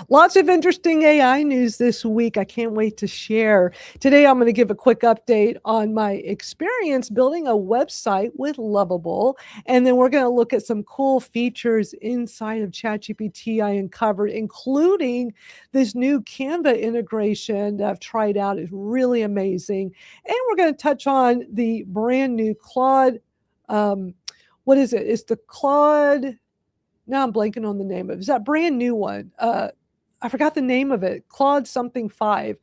Lots of interesting AI news this week. I can't wait to share. Today, I'm going to give a quick update on my experience building a website with Lovable. And then we're going to look at some cool features inside of ChatGPT I uncovered, including this new Canva integration that I've tried out. Is really amazing. And we're going to touch on the brand new Claude. What is it? It's the Claude. Now I'm blanking on the name of it. It's that brand new one. I forgot the name of it. Claude something 5.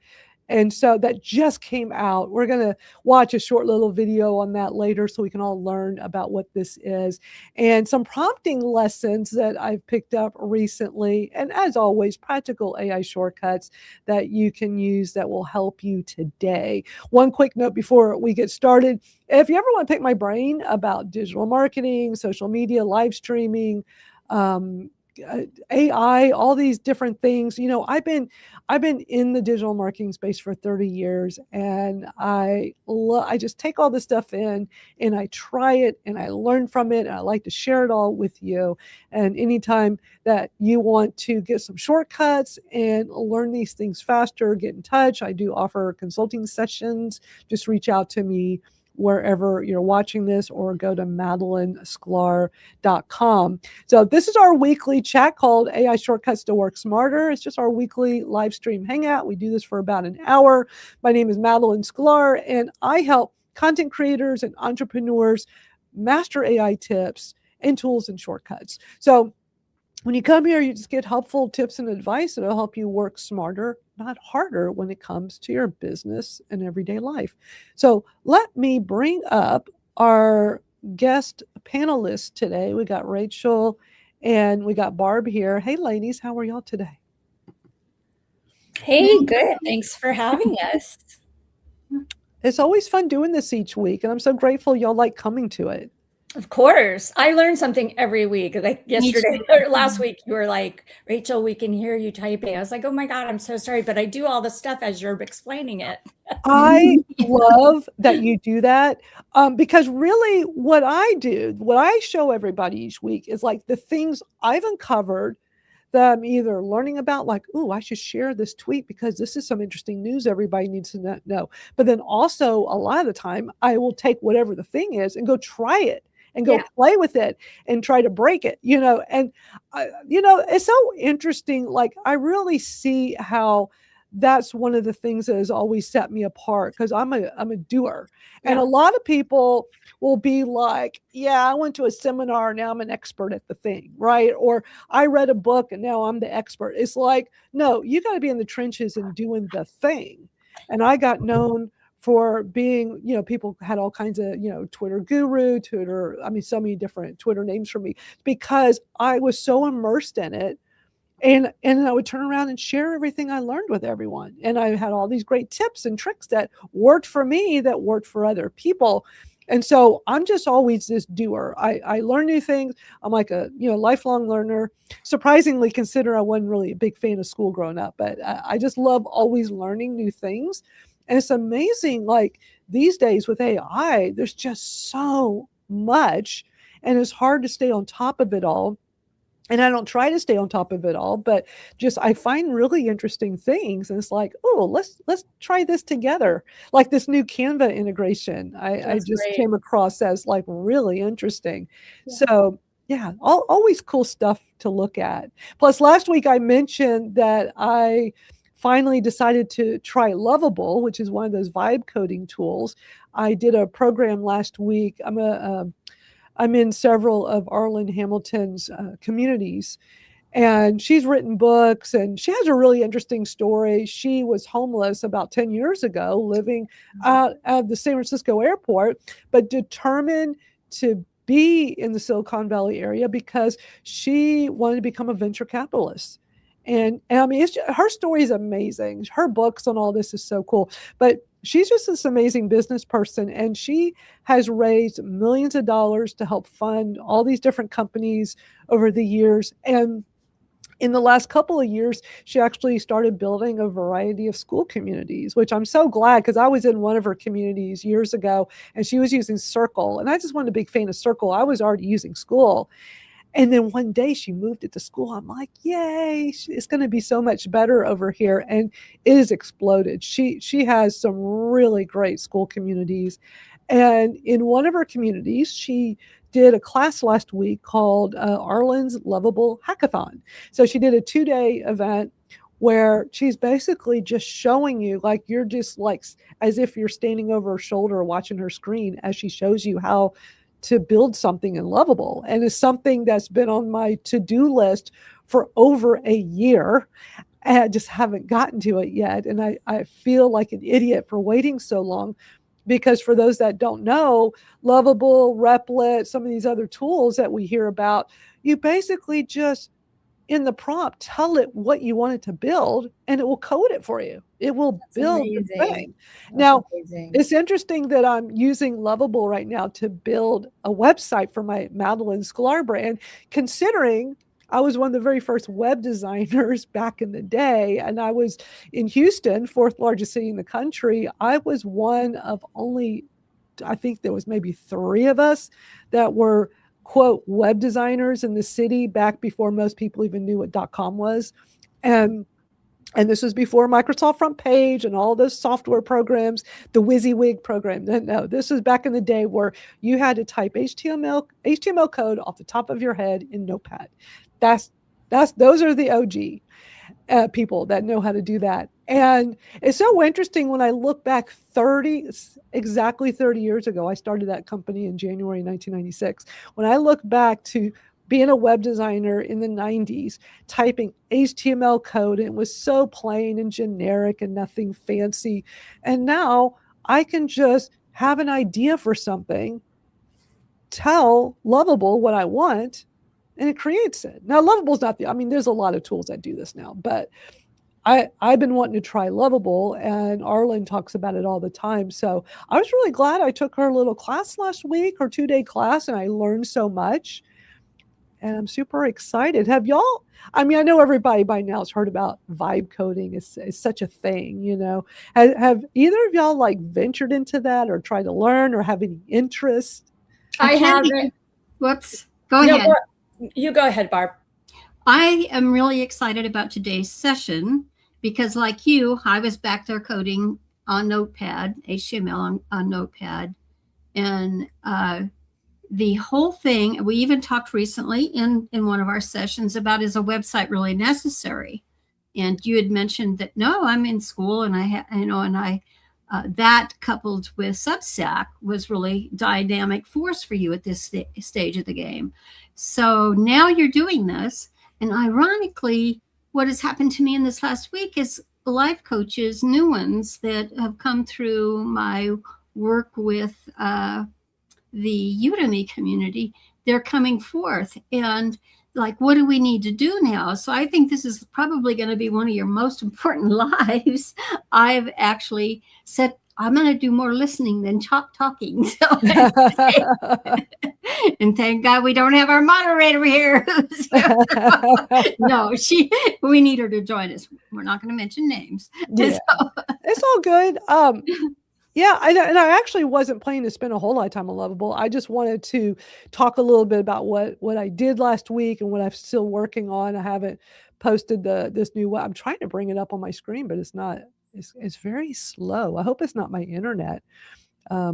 And so that just came out. We're going to watch a short little video on that later so we can all learn about what this is and some prompting lessons that I've picked up recently. And as always, practical AI shortcuts that you can use that will help you today. One quick note before we get started. If you ever want to pick my brain about digital marketing, social media, live streaming, AI, all these different things. I've been in the digital marketing space for 30 years, and I just take all this stuff in and I try it and I learn from it, and I like to share it all with you. And anytime that you want to get some shortcuts and learn these things faster, get in touch. I do offer consulting sessions. Just reach out to me wherever you're watching this, or go to MadalynSkylar.com. So this is our weekly chat called AI Shortcuts to Work Smarter. It's just our weekly live stream hangout. We do this for about an hour. My name is Madalyn Skylar, and I help content creators and entrepreneurs master AI tips and tools and shortcuts. So when you come here, you just get helpful tips and advice that'll help you work smarter, not harder, when it comes to your business and everyday life. So let me bring up our guest panelists today. We got Rachel and we got Barb here. Hey, ladies, how are y'all today? Hey, good. Thanks for having us. It's always fun doing this each week, and I'm so grateful y'all like coming to it. Of course. I learn something every week. Like yesterday or last week, you were like, Rachel, we can hear you typing. I was like, oh my God, I'm so sorry. But I do all the stuff as you're explaining it. I love that you do that, because really what I do, what I show everybody each week is like the things I've uncovered that I'm either learning about, like, oh, I should share this tweet because this is some interesting news everybody needs to know. But then also a lot of the time I will take whatever the thing is and go try it and go play with it and try to break it, and, it's so interesting. Like, I really see how that's one of the things that has always set me apart, because I'm a doer. And a lot of people will be like, yeah, I went to a seminar, now I'm an expert at the thing, right? Or I read a book and now I'm the expert. It's like, no, you got to be in the trenches and doing the thing. And I got known for being, people had all kinds of, Twitter guru, so many different Twitter names for me, because I was so immersed in it. And I would turn around and share everything I learned with everyone. And I had all these great tips and tricks that worked for me, that worked for other people. And so I'm just always this doer. I learn new things. I'm like a lifelong learner. Surprisingly, consider I wasn't really a big fan of school growing up, but I just love always learning new things. And it's amazing, like these days with AI, there's just so much, and it's hard to stay on top of it all. And I don't try to stay on top of it all, but just I find really interesting things. And it's like, oh, let's try this together. Like this new Canva integration, I just came across as like really interesting. Yeah. So yeah, always cool stuff to look at. Plus, last week I mentioned that I finally decided to try Lovable, which is one of those vibe coding tools. I did a program last week. I'm in several of Arlen Hamilton's communities, and she's written books, and she has a really interesting story. She was homeless about 10 years ago, living out of the San Francisco airport, but determined to be in the Silicon Valley area because she wanted to become a venture capitalist. And I mean, her story is amazing. Her books on all this is so cool. But she's just this amazing business person, and she has raised millions of dollars to help fund all these different companies over the years. And in the last couple of years, she actually started building a variety of school communities, which I'm so glad, because I was in one of her communities years ago, and she was using Circle. And I just wasn't a big fan of Circle. I was already using Skool. And then one day she moved it to Skool. I'm like, yay, it's going to be so much better over here. And it has exploded. She has some really great Skool communities. And in one of her communities, she did a class last week called Arlen's Lovable Hackathon. So she did a 2-day event where she's basically just showing you, like, you're just like as if you're standing over her shoulder watching her screen as she shows you how to build something in Lovable. And it's something that's been on my to-do list for over a year. And I just haven't gotten to it yet. And I feel like an idiot for waiting so long, because for those that don't know, Lovable, Replit, some of these other tools that we hear about, you basically just in the prompt tell it what you want it to build, and it will code it for you. It will build the thing. Now, it's interesting that I'm using Lovable right now to build a website for my Madalyn Skylar brand, considering I was one of the very first web designers back in the day, and I was in Houston, fourth largest city in the country. I was one of only, I think there was maybe 3 of us that were, quote, web designers in the city back before most people even knew what .com was. And this was before Microsoft Front Page and all those software programs, the WYSIWYG program. No, this was back in the day where you had to type HTML code off the top of your head in Notepad. Those are the OG people that know how to do that. And it's so interesting when I look back exactly 30 years ago. I started that company in January 1996. When I look back to being a web designer in the 90s, typing HTML code, and it was so plain and generic and nothing fancy. And now I can just have an idea for something, tell Lovable what I want, and it creates it. Now, Lovable's not there's a lot of tools that do this now, but I've been wanting to try Lovable, and Arlen talks about it all the time. So I was really glad I took her little class last week, her 2-day class, and I learned so much. And I'm super excited. Have y'all, I know everybody by now has heard about vibe coding. It's such a thing, Have either of y'all like ventured into that or tried to learn or have any interest? I haven't. Whoops. Go ahead. You go ahead, Barb. I am really excited about today's session because, like you, I was back there coding on Notepad, HTML on Notepad. And the whole thing, we even talked recently in one of our sessions about, is a website really necessary? And you had mentioned that, no, I'm in school, and that coupled with Substack was really dynamic force for you at this stage of the game. So now you're doing this. And ironically, what has happened to me in this last week is life coaches, new ones that have come through my work with the Udemy community, they're coming forth and like, what do we need to do now? So I think this is probably going to be one of your most important lives. I've actually said, I'm going to do more listening than talking. So, and thank God we don't have our moderator here. No, we need her to join us. We're not going to mention names. Yeah. So. It's all good. Yeah, and I actually wasn't planning to spend a whole lot of time on Lovable. I just wanted to talk a little bit about what I did last week and what I'm still working on. I haven't posted this new. I'm trying to bring it up on my screen, but it's not. It's very slow. I hope it's not my internet. I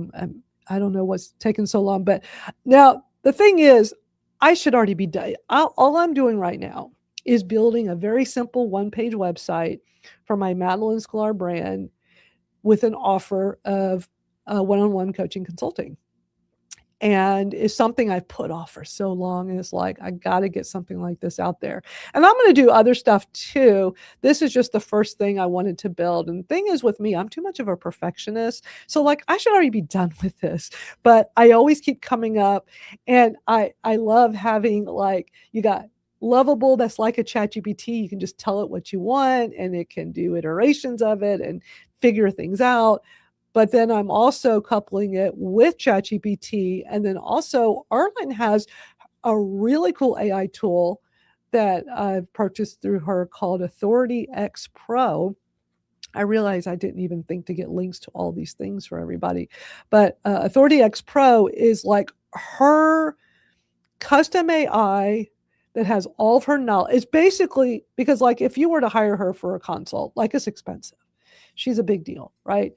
don't know what's taking so long. But now the thing is, I should already be done. All I'm doing right now is building a very simple 1-page website for my Madalyn Skylar brand, with an offer of one-on-one coaching consulting. And it's something I've put off for so long. And it's like, I got to get something like this out there. And I'm going to do other stuff too. This is just the first thing I wanted to build. And the thing is with me, I'm too much of a perfectionist. So like, I should already be done with this, but I always keep coming up. And I love having, like, you got Lovable, that's like a ChatGPT. You can just tell it what you want and it can do iterations of it and figure things out. But then I'm also coupling it with ChatGPT. And then also Arlen has a really cool AI tool that I've purchased through her called Authority X Pro. I realize I didn't even think to get links to all these things for everybody. But Authority X Pro is like her custom AI that has all of her knowledge. It's basically because like if you were to hire her for a consult, like it's expensive. She's a big deal, right?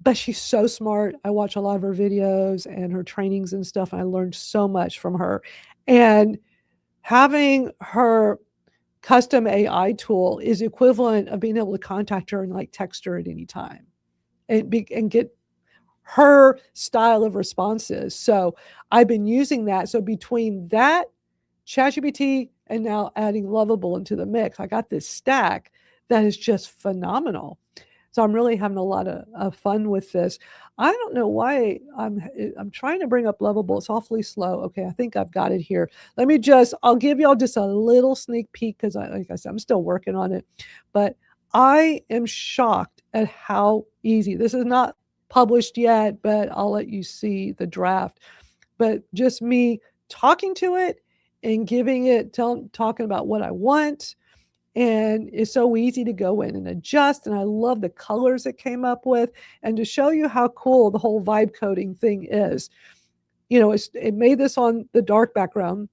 But she's so smart. I watch a lot of her videos and her trainings and stuff, and I learned so much from her. And having her custom AI tool is equivalent of being able to contact her and like text her at any time and get her style of responses. So I've been using that. So between that, ChatGPT, and now adding Lovable into the mix, I got this stack that is just phenomenal. So I'm really having a lot of fun with this. I don't know why I'm trying to bring up Lovable. It's awfully slow. Okay, I think I've got it here. I'll give y'all just a little sneak peek because like I said, I'm still working on it. But I am shocked at how easy. This is not published yet, but I'll let you see the draft. But just me talking to it and talking about what I want. And it's so easy to go in and adjust. And I love the colors it came up with. And to show you how cool the whole vibe coding thing is, it made this on the dark background.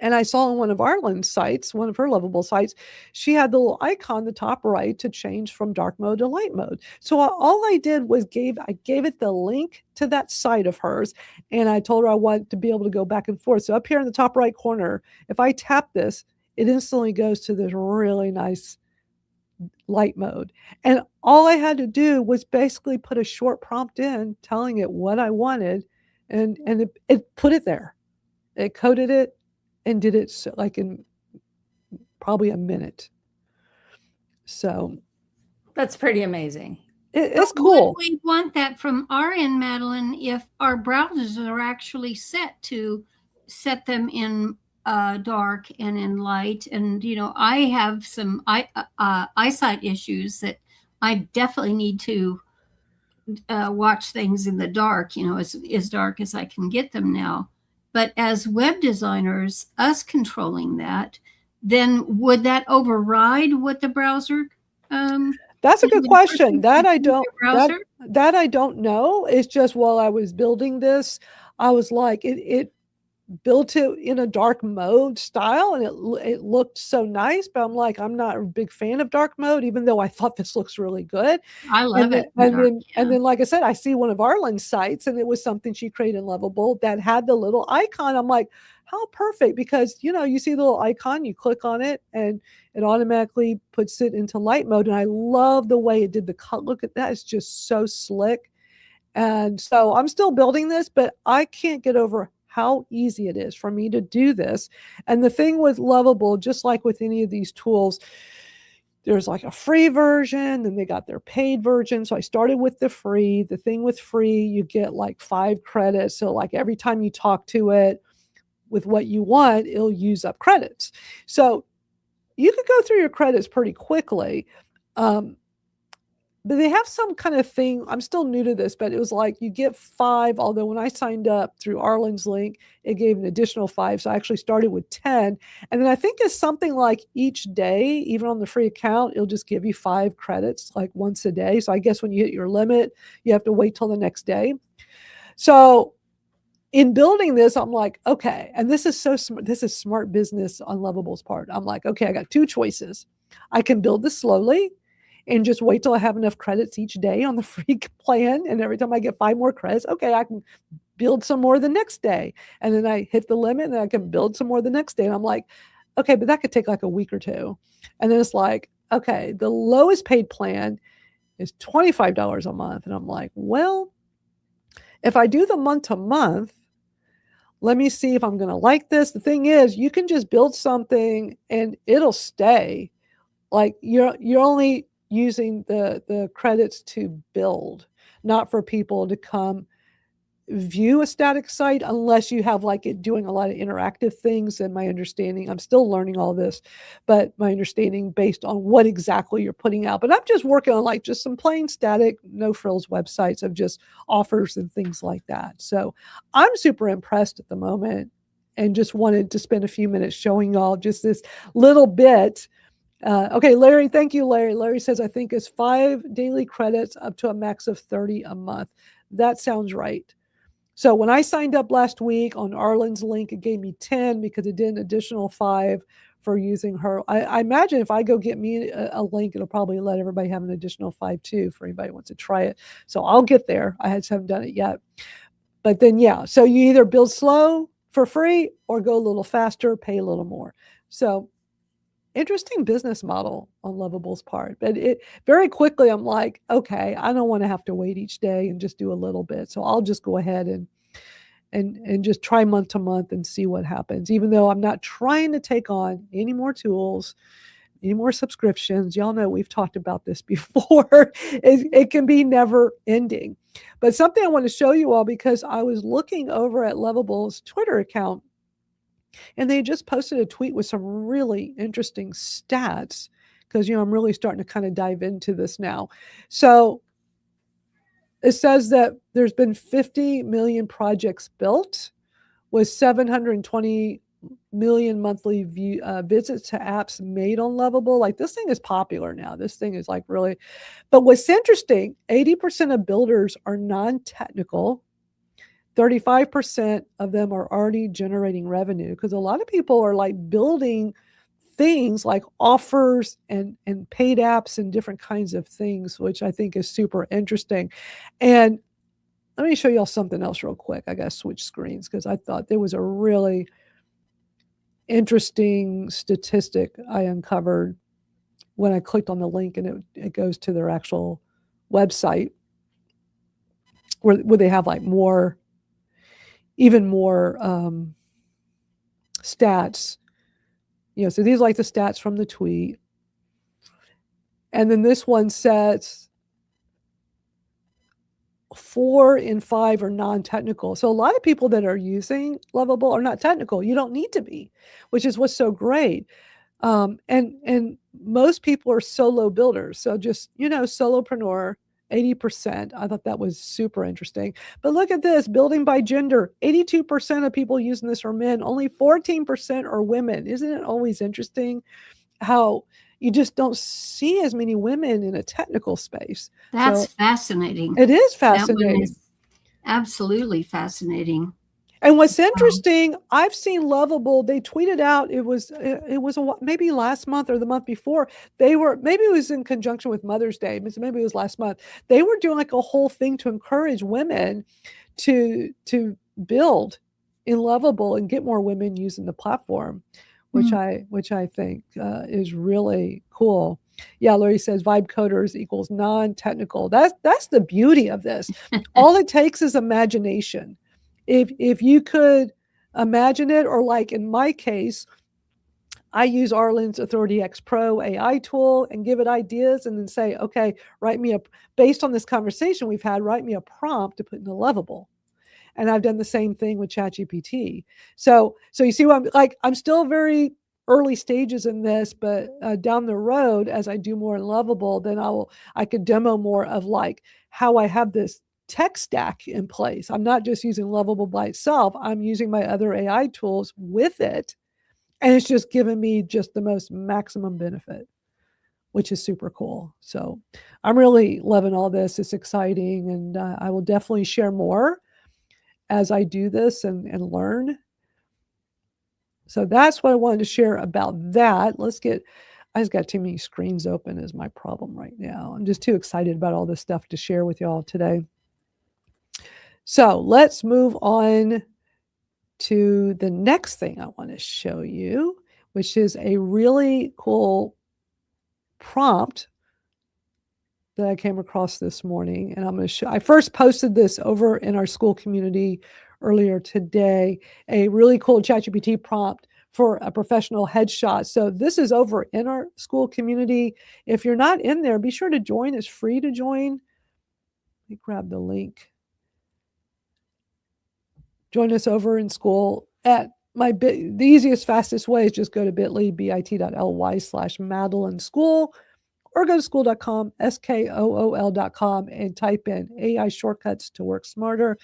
And I saw on one of Arlen's sites, one of her Lovable sites, she had the little icon in the top right to change from dark mode to light mode. So all I did was I gave it the link to that site of hers. And I told her I wanted to be able to go back and forth. So up here in the top right corner, if I tap this, it instantly goes to this really nice light mode. And all I had to do was basically put a short prompt in telling it what I wanted, and it put it there. It coded it and did it like in probably a minute. So that's pretty amazing. It's cool. We want that from our end, Madalyn, if our browsers are actually set them in dark and in light. And I have some eyesight issues that I definitely need to watch things in the dark, as dark as I can get them now. But as web designers, us controlling that, then would that override what the browser? That's a good question. That I don't know. It's just while I was building this, I was like, it built it in a dark mode style, and it looked so nice. But I'm like, I'm not a big fan of dark mode, even though I thought this looks really good. I love it. And then, like I said, I see one of Arlen's sites, and it was something she created in Lovable that had the little icon. I'm like, how perfect, because you see the little icon, you click on it, and it automatically puts it into light mode. And I love the way it did the cut. Look at that; it's just so slick. And so I'm still building this, but I can't get over how easy it is for me to do this. And the thing with Lovable, just like with any of these tools, there's like a free version, and they got their paid version. So I started with the free. The thing with free, you get like 5 credits. So like every time you talk to it with what you want, it'll use up credits. So you could go through your credits pretty quickly. But they have some kind of thing. I'm still new to this, but it was like you get 5. Although when I signed up through Arlen's link, it gave an additional 5. So I actually started with 10. And then I think it's something like each day, even on the free account, it'll just give you 5 credits like once a day. So I guess when you hit your limit, you have to wait till the next day. So in building this, I'm like, okay, and this is so smart. This is smart business on Lovable's part. I'm like, okay, I got 2 choices. I can build this slowly and just wait till I have enough credits each day on the free plan. And every time I get 5 more credits, okay, I can build some more the next day. And then I hit the limit, and then I can build some more the next day. And I'm like, okay, but that could take like a week or 2. And then it's like, okay, the lowest paid plan is $25 a month. And I'm like, well, if I do the month to month, let me see if I'm going to like this. The thing is, you can just build something and it'll stay. Like you're only using the credits to build, not for people to come view a static site unless you have like it doing a lot of interactive things. And my understanding, I'm still learning all this, but my understanding based on what exactly you're putting out. But I'm just working on like just some plain static, no frills websites of just offers and things like that. So I'm super impressed at the moment, and just wanted to spend a few minutes showing y'all just this little bit. Okay, Larry, thank you, Larry. Larry says, I think it's 5 daily credits up to a max of 30 a month. That sounds right. So when I signed up last week on Arlen's link, it gave me 10 because it did an additional 5 for using her. I imagine if I go get me a link, it'll probably let everybody have an additional 5 too for anybody who wants to try it. So I'll get there. I just haven't done it yet. But then, yeah, so you either build slow for free or go a little faster, pay a little more. So interesting business model on Lovable's part. But it very quickly, I'm like, okay, I don't want to have to wait each day and just do a little bit. So I'll just go ahead and just try month to month and see what happens, even though I'm not trying to take on any more tools, any more subscriptions. Y'all know we've talked about this before. It can be never ending. But something I want to show you all, because I was looking over at Lovable's Twitter account, and they just posted a tweet with some really interesting stats, because, I'm really starting to kind of dive into this now. So it says that there's been 50 million projects built with 720 million monthly visits to apps made on Lovable. Like, this thing is popular now. This thing is like really, but what's interesting, 80% of builders are non-technical. 35% of them are already generating revenue, because a lot of people are like building things like offers and paid apps and different kinds of things, which I think is super interesting. And let me show y'all something else real quick. I got to switch screens because I thought there was a really interesting statistic I uncovered when I clicked on the link, and it goes to their actual website where they have like even more stats. So these are like the stats from the tweet. And then this one says 4 in 5 are non-technical. So a lot of people that are using Lovable are not technical. You don't need to be, which is what's so great. And most people are solo builders. So just, solopreneur, 80%. I thought that was super interesting. But look at this, building by gender. 82% of people using this are men. Only 14% are women. Isn't it always interesting how you just don't see as many women in a technical space? That's fascinating. It is fascinating. Is absolutely fascinating. And what's interesting, I've seen Lovable, they tweeted out, it was maybe last month or the month before, maybe it was in conjunction with Mother's Day, maybe it was last month. They were doing like a whole thing to encourage women to build in Lovable and get more women using the platform, which I think is really cool. Yeah, Lori says vibe coders equals non-technical. That's the beauty of this. All it takes is imagination. If you could imagine it, or like in my case, I use Arlen's Authority X Pro AI tool and give it ideas, and then say, okay, based on this conversation we've had, write me a prompt to put in a Lovable. And I've done the same thing with ChatGPT. So you see what I'm still very early stages in this, but down the road, as I do more in Lovable, then I could demo more of like how I have this tech stack in place. I'm not just using Lovable by itself. I'm using my other AI tools with it. And it's just given me just the most maximum benefit, which is super cool. So I'm really loving all this. It's exciting. And I will definitely share more as I do this and learn. So that's what I wanted to share about that. I just got too many screens open is my problem right now. I'm just too excited about all this stuff to share with y'all today. So let's move on to the next thing I want to show you, which is a really cool prompt that I came across this morning. And I'm going to show, I first posted this over in our Skool community earlier today, a really cool ChatGPT prompt for a professional headshot. So this is over in our Skool community. If you're not in there, be sure to join. It's free to join. Let me grab the link. Join us over in Skool at the easiest, fastest way is just go to bit.ly/Madalyn Skool, or go to skool.com, SKOOL.com, and type in AI shortcuts to work smarter.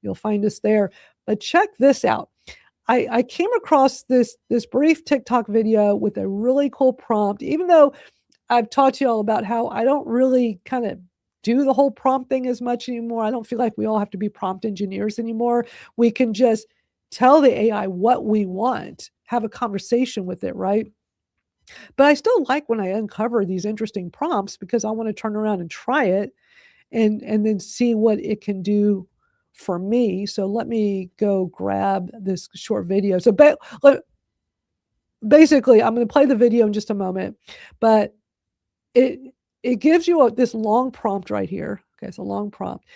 You'll find us there. But check this out. I came across this brief TikTok video with a really cool prompt, even though I've taught you all about how I don't really kind of do the whole prompt thing as much anymore. I don't feel like we all have to be prompt engineers anymore. We can just tell the AI what we want, have a conversation with it, right? But I still like when I uncover these interesting prompts because I want to turn around and try it and then see what it can do for me. So let me go grab this short video. So basically, I'm going to play the video in just a moment, but it gives you this long prompt right here. Okay, it's a long prompt.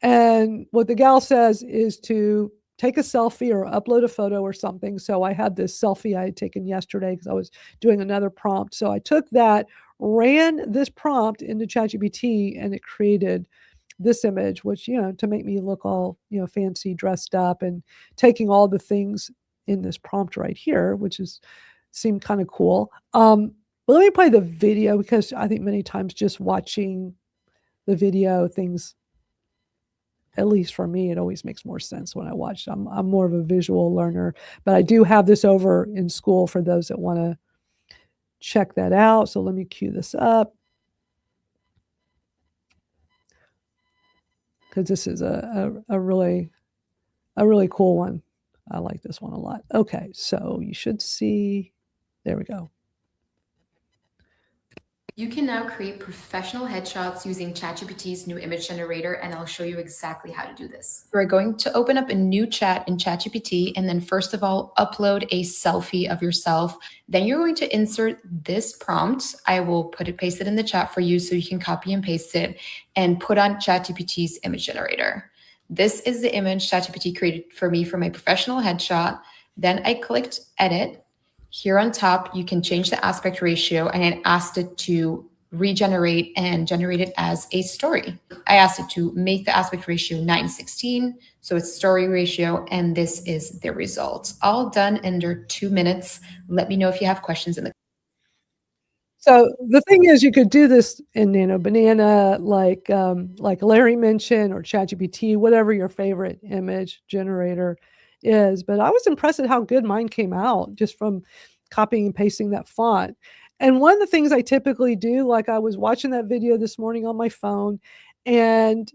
And what the gal says is to take a selfie or upload a photo or something. So I had this selfie I had taken yesterday because I was doing another prompt. So I took that, ran this prompt into ChatGPT, and it created this image, which, to make me look all, fancy, dressed up, and taking all the things in this prompt right here, which seemed kind of cool. But let me play the video because I think many times just watching the video, things, at least for me, it always makes more sense when I watch. I'm more of a visual learner, but I do have this over in Skool for those that want to check that out. So let me cue this up because this is a really cool one. I like this one a lot. Okay, so you should see, there we go. You can now create professional headshots using ChatGPT's new image generator, and I'll show you exactly how to do this. We're going to open up a new chat in ChatGPT, and then first of all, upload a selfie of yourself. Then you're going to insert this prompt. I will paste it in the chat for you so you can copy and paste it and put on ChatGPT's image generator. This is the image ChatGPT created for me for my professional headshot. Then I clicked edit. Here on top, you can change the aspect ratio, and I asked it to regenerate and generate it as a story. I asked it to make the aspect ratio 9:16, so it's story ratio, and this is the result. All done under 2 minutes. Let me know if you have questions in the. So the thing is, you could do this in Nano Banana, like Larry mentioned, or ChatGPT, whatever your favorite image generator is. But I was impressed at how good mine came out just from copying and pasting that font. And one of the things I typically do, like I was watching that video this morning on my phone, and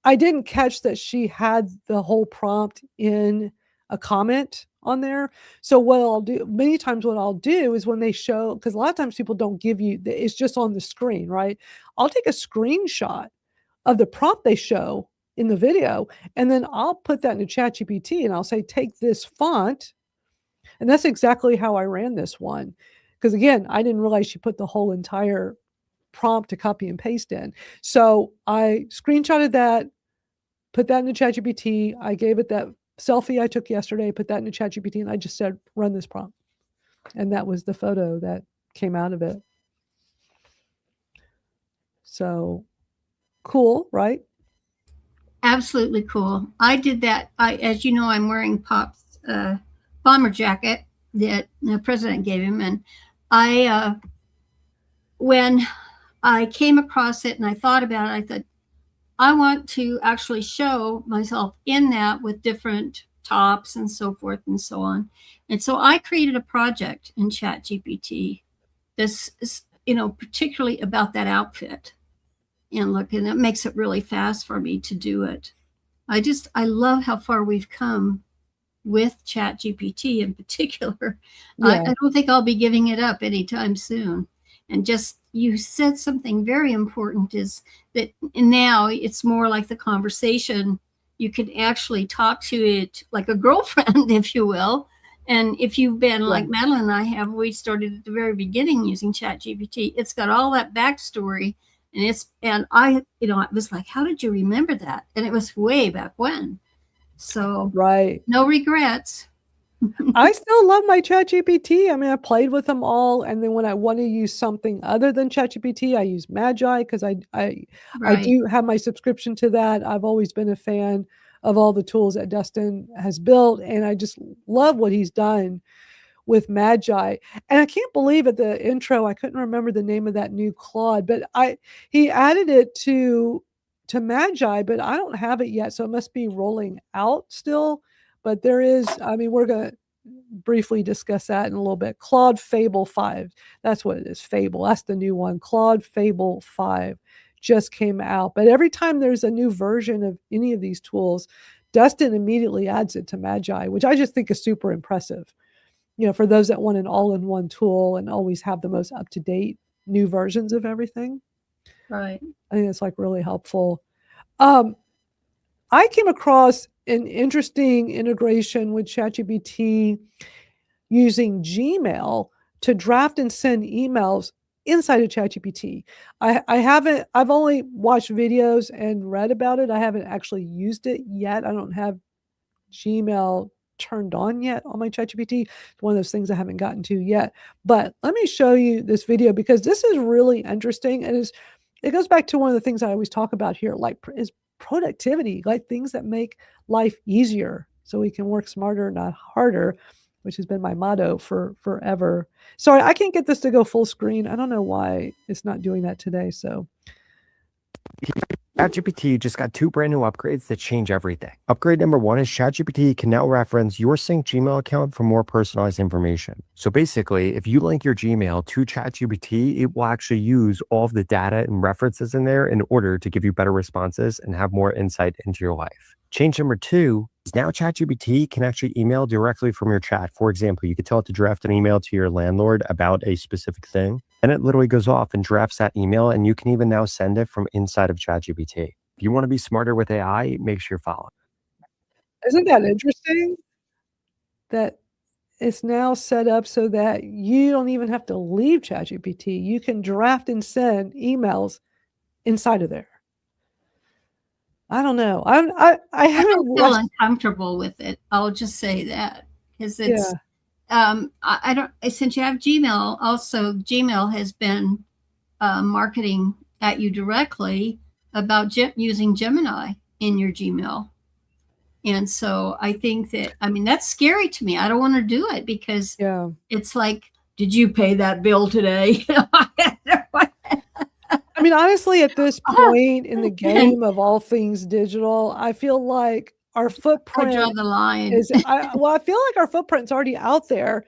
I didn't catch that she had the whole prompt in a comment on there. So what I'll do, many times what I'll do is when they show, because a lot of times people don't give you, it's just on the screen, right? I'll take a screenshot of the prompt they show in the video, and then I'll put that into ChatGPT and I'll say, take this font. And that's exactly how I ran this one. Because again, I didn't realize she put the whole entire prompt to copy and paste in. So I screenshotted that, put that into ChatGPT. I gave it that selfie I took yesterday, put that into ChatGPT, and I just said, run this prompt. And that was the photo that came out of it. So cool, right? Absolutely cool. I did that. As you know, I'm wearing Pop's bomber jacket that the president gave him. And when I came across it and I thought about it, I thought, I want to actually show myself in that with different tops and so forth and so on. And so I created a project in ChatGPT. This is, particularly about that outfit. And look, and it makes it really fast for me to do it. I love how far we've come with ChatGPT in particular. Yeah. I don't think I'll be giving it up anytime soon. And just, you said something very important, is that now it's more like the conversation. You can actually talk to it like a girlfriend, if you will. And if you've been like Madalyn and I have, we started at the very beginning using ChatGPT. It's got all that backstory. And I was like, how did you remember that? And it was way back when. So no regrets. I still love my ChatGPT. I mean, I played with them all. And then when I want to use something other than ChatGPT, I use Magi because I do have my subscription to that. I've always been a fan of all the tools that Dustin has built. And I just love what he's done with Magi. And I can't believe at the intro, I couldn't remember the name of that new Claude, but he added it to Magi, but I don't have it yet. So it must be rolling out still. But there is, we're going to briefly discuss that in a little bit. Claude Fable 5. That's what it is. Fable. That's the new one. Claude Fable 5. just came out. But every time there's a new version of any of these tools, Dustin immediately adds it to Magi, which I just think is super impressive. For those that want an all-in-one tool and always have the most up-to-date new versions of everything. Right. I think it's like really helpful. I came across an interesting integration with ChatGPT using Gmail to draft and send emails inside of ChatGPT. I've only watched videos and read about it. I haven't actually used it yet. I don't have Gmail turned on yet on my ChatGPT. It's one of those things I haven't gotten to yet. But let me show you this video because this is really interesting. And it goes back to one of the things I always talk about here, like is productivity, like things that make life easier so we can work smarter, not harder, which has been my motto for forever. Sorry, I can't get this to go full screen. I don't know why it's not doing that today. So ChatGPT just got 2 brand new upgrades that change everything. Upgrade number 1 is ChatGPT can now reference your synced Gmail account for more personalized information. So basically, if you link your Gmail to ChatGPT, it will actually use all of the data and references in there in order to give you better responses and have more insight into your life. Change number 2 is now ChatGPT can actually email directly from your chat. For example, you could tell it to draft an email to your landlord about a specific thing, and it literally goes off and drafts that email, and you can even now send it from inside of ChatGPT. If you want to be smarter with AI, make sure you follow. Isn't that interesting? That it's now set up so that you don't even have to leave ChatGPT. You can draft and send emails inside of there. I don't know. I haven't feel uncomfortable with it. I'll just say that because it's I don't. Since you have Gmail, also Gmail has been marketing at you directly about using Gemini in your Gmail, and so I think that that's scary to me. I don't want to do it because it's like, did you pay that bill today? Honestly, at this point in the game of all things digital, I feel like our footprint draw the line. I feel like our footprint's already out there.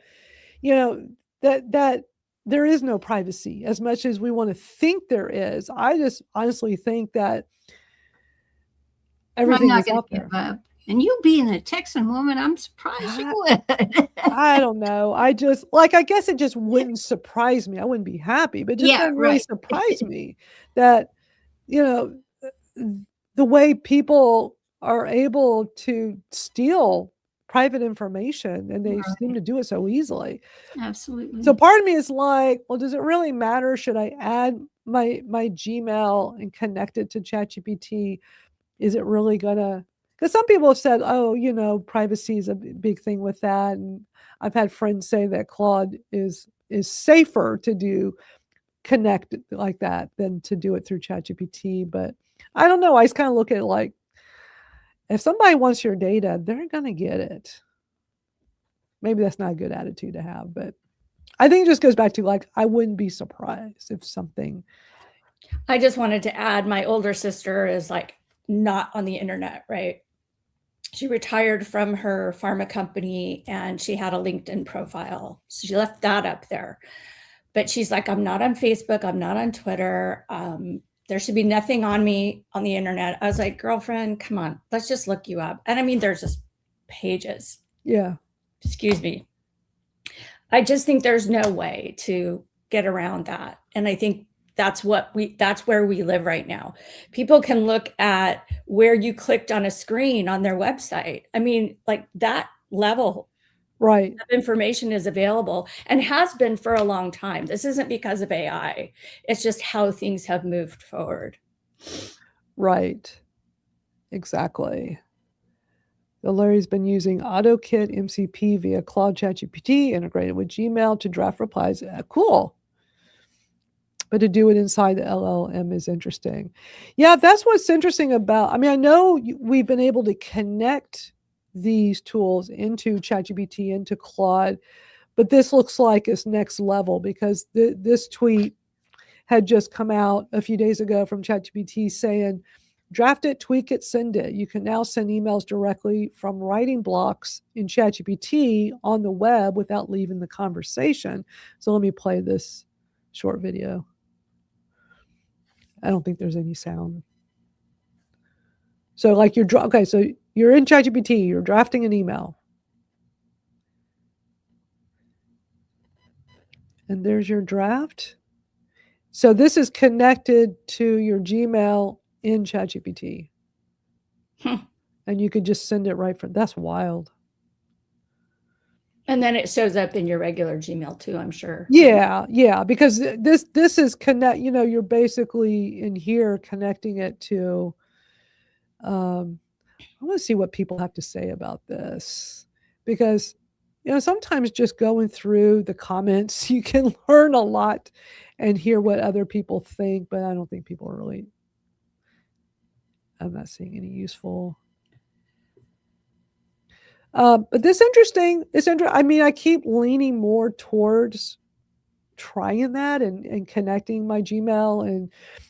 That there is no privacy as much as we want to think there is. I just honestly think that everything is out there. And you being a Texan woman, I'm surprised you would. I don't know. I guess it just wouldn't surprise me. I wouldn't be happy, but just doesn't really surprise me that, the way people are able to steal private information and they seem to do it so easily. Absolutely. So part of me is like, well, does it really matter? Should I add my Gmail and connect it to ChatGPT? Is it really gonna? Because some people have said, oh, privacy is a big thing with that. And I've had friends say that Claude is safer to connect like that than to do it through ChatGPT. But I don't know. I just kind of look at it like, if somebody wants your data, they're going to get it. Maybe that's not a good attitude to have. But I think it just goes back to I wouldn't be surprised if something. I just wanted to add, my older sister is not on the internet, right? She retired from her pharma company and she had a LinkedIn profile. So she left that up there. But she's like, I'm not on Facebook. I'm not on Twitter. There should be nothing on me on the internet. I was like, girlfriend, come on, let's just look you up. And there's just pages. Yeah. Excuse me. I just think there's no way to get around that. And I think that's where we live right now. People can look at where you clicked on a screen on their website. That level of information is available and has been for a long time. This isn't because of AI. It's just how things have moved forward. Right. Exactly. So Larry's been using AutoKit MCP via Claude ChatGPT integrated with Gmail to draft replies. Cool. But to do it inside the LLM is interesting. Yeah, that's what's interesting about. I know we've been able to connect these tools into ChatGPT, into Claude, but this looks like it's next level because this tweet had just come out a few days ago from ChatGPT saying, draft it, tweak it, send it. You can now send emails directly from writing blocks in ChatGPT on the web without leaving the conversation. So let me play this short video. I don't think there's any sound. So like okay, so you're in ChatGPT, you're drafting an email. And there's your draft. So this is connected to your Gmail in ChatGPT. And you could just send it right from, that's wild. And then it shows up in your regular Gmail too, I'm sure. Yeah, because this is you're basically in here connecting it to, I want to see what people have to say about this, because sometimes just going through the comments, you can learn a lot and hear what other people think, but I don't think people are really, I'm not seeing any useful. But this interesting. I mean, I keep leaning more towards trying that and connecting my Gmail, and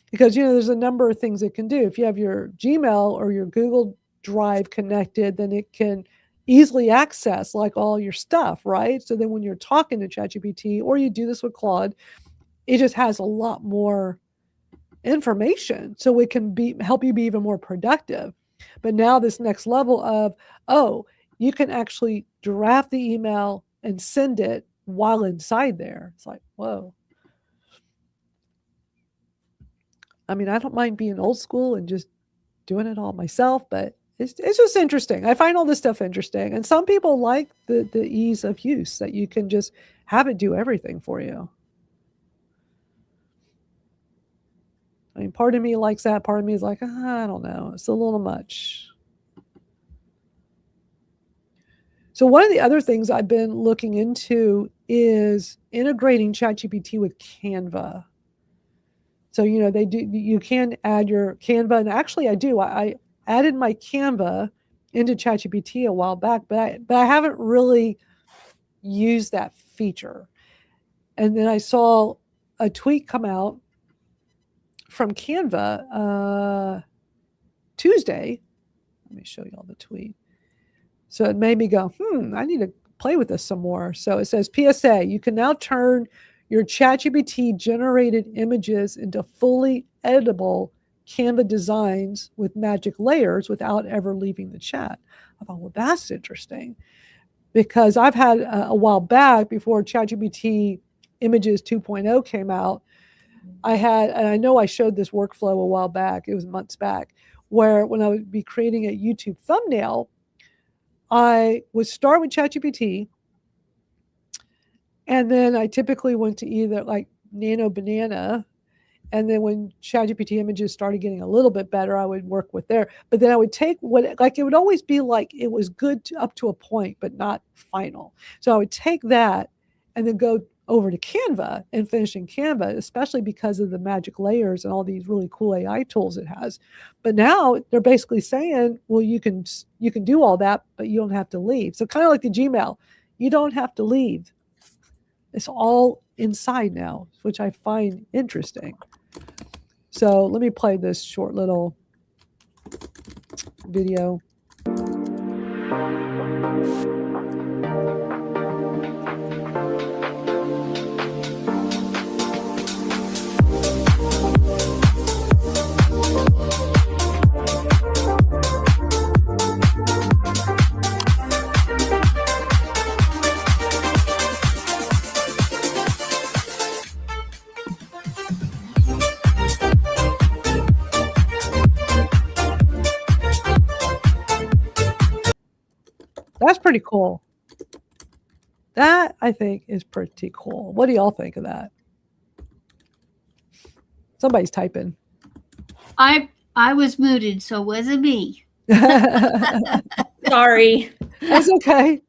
because there's a number of things it can do. If you have your Gmail or your Google Drive connected, then it can easily access like all your stuff, right? So then when you're talking to ChatGPT, or you do this with Claude, it just has a lot more information, so it can help you be even more productive. But now this next level of, you can actually draft the email and send it while inside there. It's like, whoa. I mean, I don't mind being old school and just doing it all myself, but it's just interesting. I find all this stuff interesting. And some people like the ease of use, that you can just have it do everything for you. I mean, part of me likes that. Part of me is like, I don't know. It's a little much. So one of the other things I've been looking into is integrating ChatGPT with Canva. So, you can add your Canva, and actually I do. I added my Canva into ChatGPT a while back, but I haven't really used that feature. And then I saw a tweet come out from Canva Tuesday. Let me show you all the tweet. So it made me go, I need to play with this some more. So it says, PSA, you can now turn your ChatGPT generated images into fully editable Canva designs with magic layers without ever leaving the chat. I thought, well, that's interesting, because I've had a while back, before ChatGPT Images 2.0 came out, and I know I showed this workflow a while back, it was months back, where when I would be creating a YouTube thumbnail, I would start with ChatGPT, and then I typically went to either like Nano Banana, and then when ChatGPT Images started getting a little bit better, I would work with there. But then I would take it would always be like it was good up to a point, but not final. So I would take that and then go over to Canva and finish in Canva, especially because of the magic layers and all these really cool AI tools it has. But now they're basically saying, well, you can do all that, but you don't have to leave. So kind of like the Gmail, you don't have to leave. It's all inside now, which I find interesting. So let me play this short little video. That's pretty cool. That, I think, is pretty cool. What do y'all think of that? Somebody's typing. I was muted, so it wasn't me. Sorry. That's okay.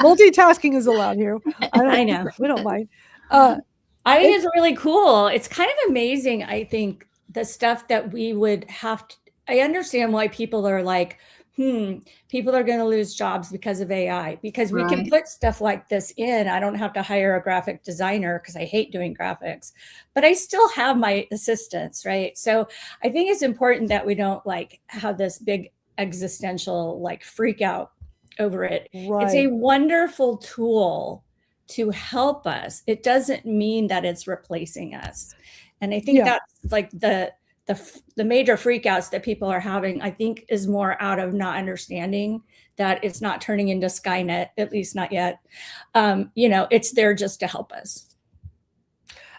Multitasking is allowed here. I know. We don't mind. I think it's really cool. It's kind of amazing, I think, the stuff that we would have to, I understand why people are like, people are going to lose jobs because of AI, because we can put stuff like this in. I don't have to hire a graphic designer because I hate doing graphics, but I still have my assistants, right? So I think it's important that we don't like have this big existential like freak out over it. Right. It's a wonderful tool to help us. It doesn't mean that it's replacing us. And I think that's like the the major freakouts that people are having, I think, is more out of not understanding that it's not turning into Skynet, at least not yet. It's there just to help us.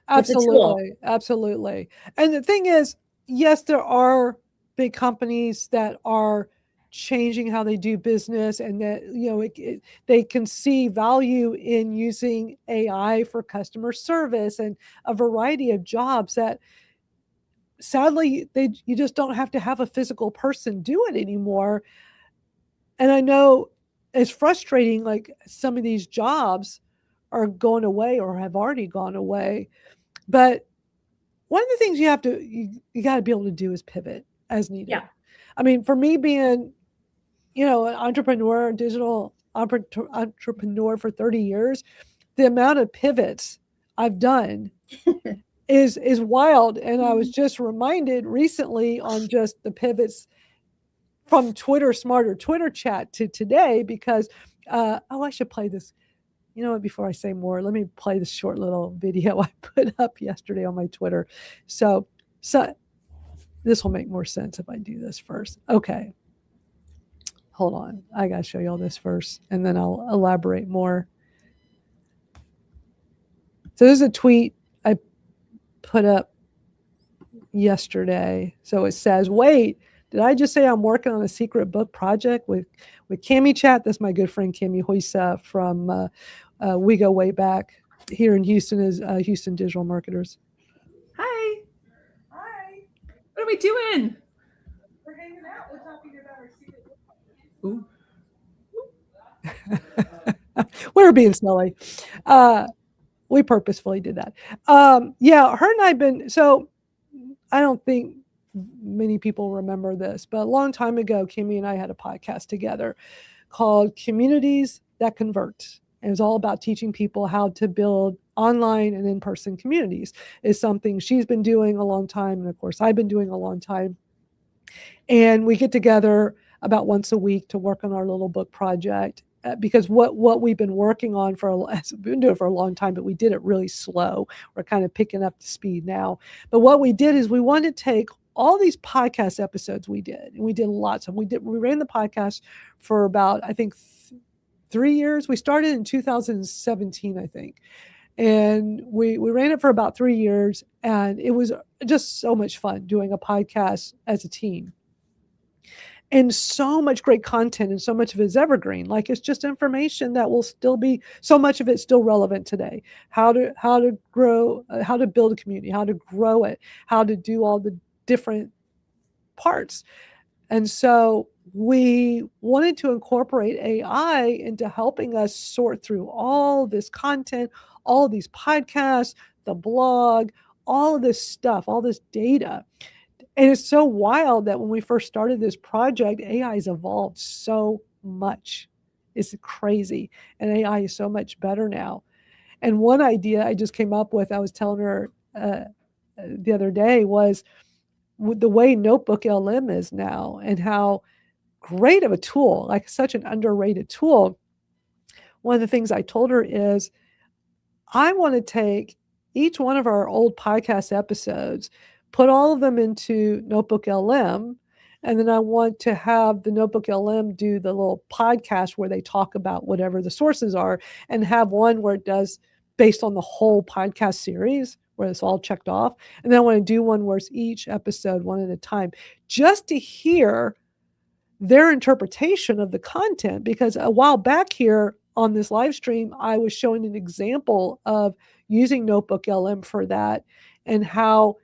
Absolutely. Absolutely. And the thing is, yes, there are big companies that are changing how they do business, and that, they can see value in using AI for customer service and a variety of jobs that sadly you just don't have to have a physical person do it anymore. And I know it's frustrating, like some of these jobs are going away or have already gone away. But one of the things you got to be able to do is pivot as needed. Yeah. I mean, for me being, an entrepreneur, digital entrepreneur for 30 years, the amount of pivots I've done is wild. And I was just reminded recently on just the pivots from Smarter Twitter chat to today, because, I should play this. You know what, before I say more, let me play this short little video I put up yesterday on my Twitter. So this will make more sense if I do this first. Okay. Hold on. I got to show you all this first, and then I'll elaborate more. So this is a tweet I put up yesterday. So it says, wait, did I just say I'm working on a secret book project with Cami Chat? That's my good friend Cami Hoysa from We Go Way Back here in Houston, is Houston Digital Marketers. Hi. What are we doing? We're hanging out. We're talking about our secret book Ooh. We were being silly. We purposefully did that. Yeah, her and I've been, so I don't think many people remember this, but a long time ago, Kimmy and I had a podcast together called Communities That Convert. And it was all about teaching people how to build online and in-person communities. It's something she's been doing a long time, and of course I've been doing a long time. And we get together about once a week to work on our little book project, because what we've been working on we've been doing for a long time, but we did it really slow. We're kind of picking up the speed now. But what we did is we wanted to take all these podcast episodes we did, and we did lots of, we ran the podcast for about, I think, 3 years. We started in 2017, I think. And we ran it for about 3 years, and it was just so much fun doing a podcast as a team. And so much great content, and so much of it is evergreen. Like, it's just information that will still be, so much of it's still relevant today. How to grow, how to build a community, how to grow it, how to do all the different parts. And so we wanted to incorporate AI into helping us sort through all this content, all these podcasts, the blog, all of this stuff, all this data. And it's so wild that when we first started this project, AI has evolved so much. It's crazy. And AI is so much better now. And one idea I just came up with, I was telling her the other day, was the way Notebook LM is now, and how great of a tool, like such an underrated tool. One of the things I told her is, I want to take each one of our old podcast episodes, put all of them into Notebook LM, and then I want to have the Notebook LM do the little podcast where they talk about whatever the sources are, and have one where it does based on the whole podcast series, where it's all checked off. And then I want to do one where it's each episode one at a time, just to hear their interpretation of the content. Because a while back here on this live stream, I was showing an example of using Notebook LM for that, and how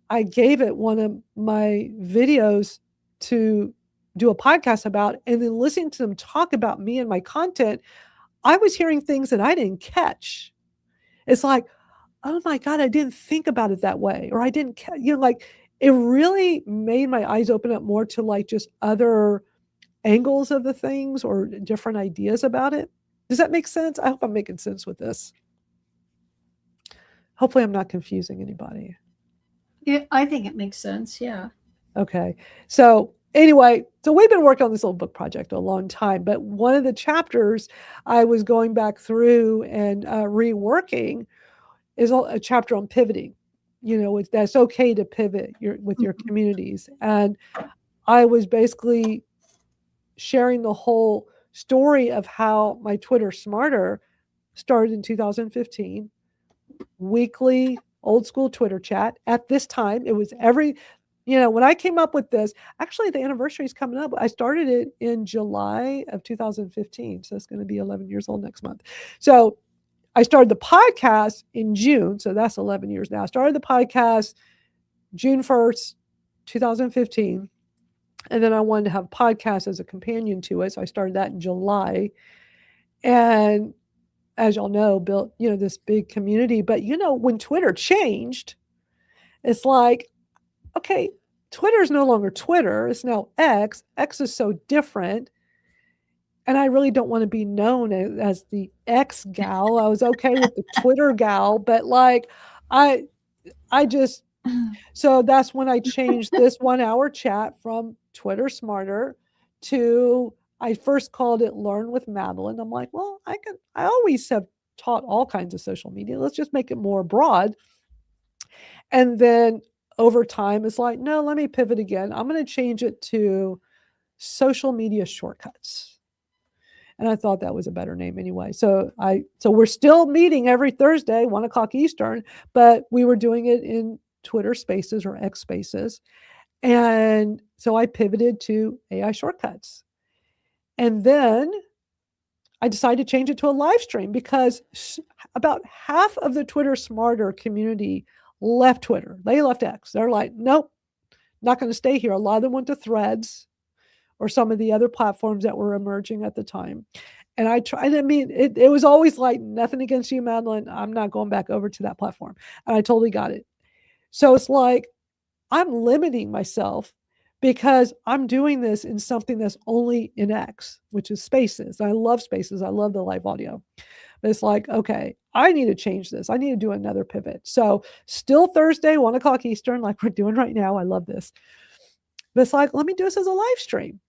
I gave it one of my videos to do a podcast about, and then listening to them talk about me and my content, I was hearing things that I didn't catch. It's like, oh my God, I didn't think about it that way. Or I didn't, like, it really made my eyes open up more to like just other angles of the things or different ideas about it. Does that make sense? I hope I'm making sense with this. Hopefully I'm not confusing anybody. Yeah, I think it makes sense. Yeah. Okay. So anyway, so we've been working on this little book project a long time, but one of the chapters I was going back through and reworking is a chapter on pivoting. that's okay to pivot with your communities. And I was basically sharing the whole story of how my Twitter Smarter started in 2015, weekly old school Twitter chat. At this time, it was when I came up with this, actually the anniversary is coming up. I started it in July of 2015. So it's going to be 11 years old next month. So I started the podcast in June. So that's 11 years now. I started the podcast June 1st, 2015. And then I wanted to have a podcast as a companion to it. So I started that in July. And as y'all know, built, this big community. But, when Twitter changed, it's like, okay, Twitter is no longer Twitter. It's now X. X is so different. And I really don't want to be known as the X gal. I was okay with the Twitter gal, but so that's when I changed this 1 hour chat from Twitter Smarter to, I first called it Learn with Madalyn. I'm like, well, I always have taught all kinds of social media. Let's just make it more broad. And then over time, it's like, no, let me pivot again. I'm going to change it to Social Media Shortcuts. And I thought that was a better name anyway. So we're still meeting every Thursday, 1:00 Eastern, but we were doing it in Twitter Spaces or X Spaces. And so I pivoted to AI Shortcuts. And then I decided to change it to a live stream because about half of the Twitter Smarter community left Twitter. They left X. They're like, nope, not going to stay here. A lot of them went to Threads or some of the other platforms that were emerging at the time. And I tried, it was always like, nothing against you, Madalyn. I'm not going back over to that platform. And I totally got it. So it's like, I'm limiting myself because I'm doing this in something that's only in X, which is Spaces. I love Spaces. I love the live audio. But it's like, okay, I need to change this. I need to do another pivot. So still Thursday, 1:00 Eastern, like we're doing right now. I love this. But it's like, let me do this as a live stream.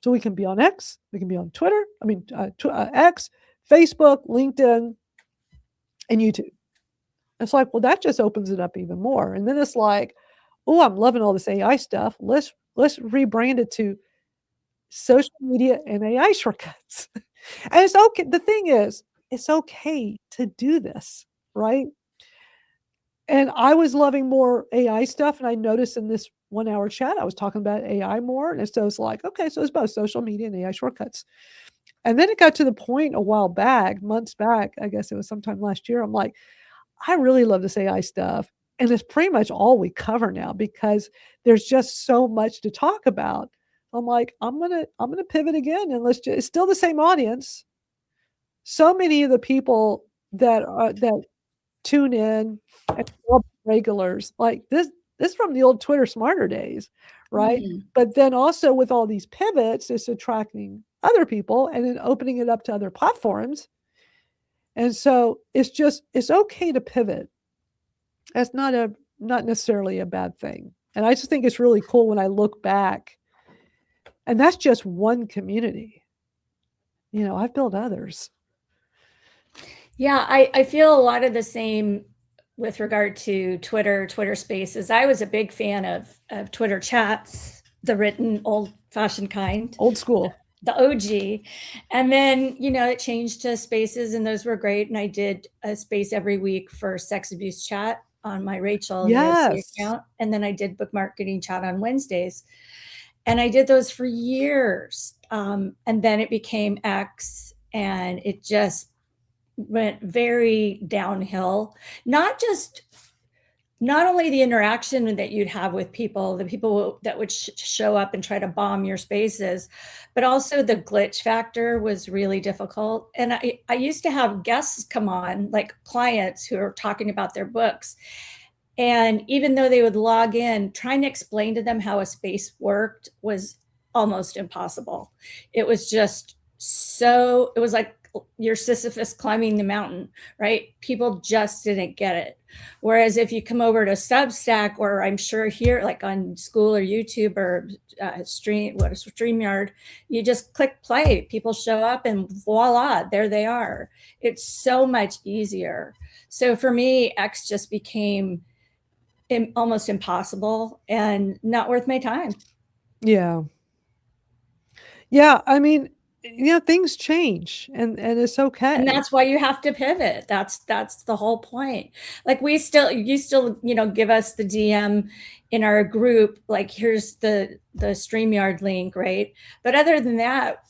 So we can be on X, we can be on Twitter, X, Facebook, LinkedIn, and YouTube. It's like, well, that just opens it up even more. And then it's like, oh, I'm loving all this AI stuff. Let's rebrand it to Social Media and AI Shortcuts. And it's okay. The thing is, it's okay to do this, right? And I was loving more AI stuff. And I noticed in this 1 hour chat, I was talking about AI more. And so it's like, okay, so it's both social media and AI shortcuts. And then it got to the point a while back, months back, I guess it was sometime last year. I'm like, I really love this AI stuff. And it's pretty much all we cover now because there's just so much to talk about. I'm like, I'm gonna pivot again, and it's still the same audience. So many of the people that tune in and regulars, like this from the old Twitter Smarter days, right? Mm-hmm. But then also with all these pivots, it's attracting other people and then opening it up to other platforms. And so it's okay to pivot. That's not necessarily a bad thing. And I just think it's really cool when I look back, and that's just one community. I've built others. Yeah, I feel a lot of the same with regard to Twitter Spaces. I was a big fan of Twitter chats, the written old-fashioned kind. Old school. The OG. And then, it changed to Spaces, and those were great. And I did a space every week for sex abuse chat on my Rachel account. And then I did book marketing chat on Wednesdays. And I did those for years. And then it became X, and it just went very downhill. Not only the interaction that you'd have with people, the people that would show up and try to bomb your spaces, but also the glitch factor was really difficult. And I used to have guests come on, like clients who are talking about their books. And even though they would log in, trying to explain to them how a space worked was almost impossible. It was just it was like you're Sisyphus climbing the mountain, right? People just didn't get it. Whereas if you come over to Substack, or I'm sure here, like on Skool or YouTube or StreamYard, you just click play, people show up and voila, there they are. It's so much easier. So for me, X just became almost impossible and not worth my time. Yeah. Yeah. I mean, things change and it's okay. And that's why you have to pivot. That's the whole point. Like you still, give us the DM in our group, like here's the StreamYard link, right? But other than that,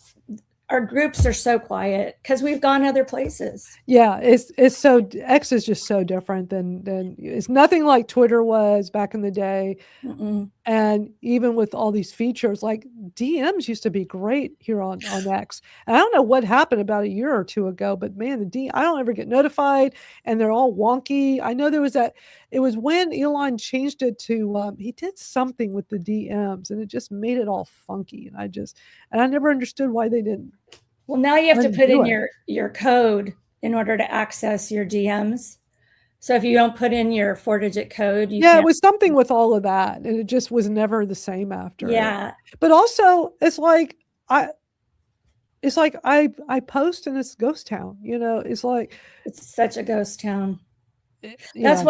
our groups are so quiet because we've gone other places. Yeah, it's so X is just so different than it's nothing like Twitter was back in the day. Mm-mm. And even with all these features, like DMs used to be great here on X. And I don't know what happened about a year or two ago, but man, I don't ever get notified and they're all wonky. I know it was when Elon changed it to, he did something with the DMs and it just made it all funky. And I never understood why they didn't. Well, now you have to put in your code in order to access your DMs. So if you don't put in your 4-digit code, it was something with all of that, and it just was never the same after. Yeah. But also, it's like I post and it's ghost town. It's like it's such a ghost town. Yeah.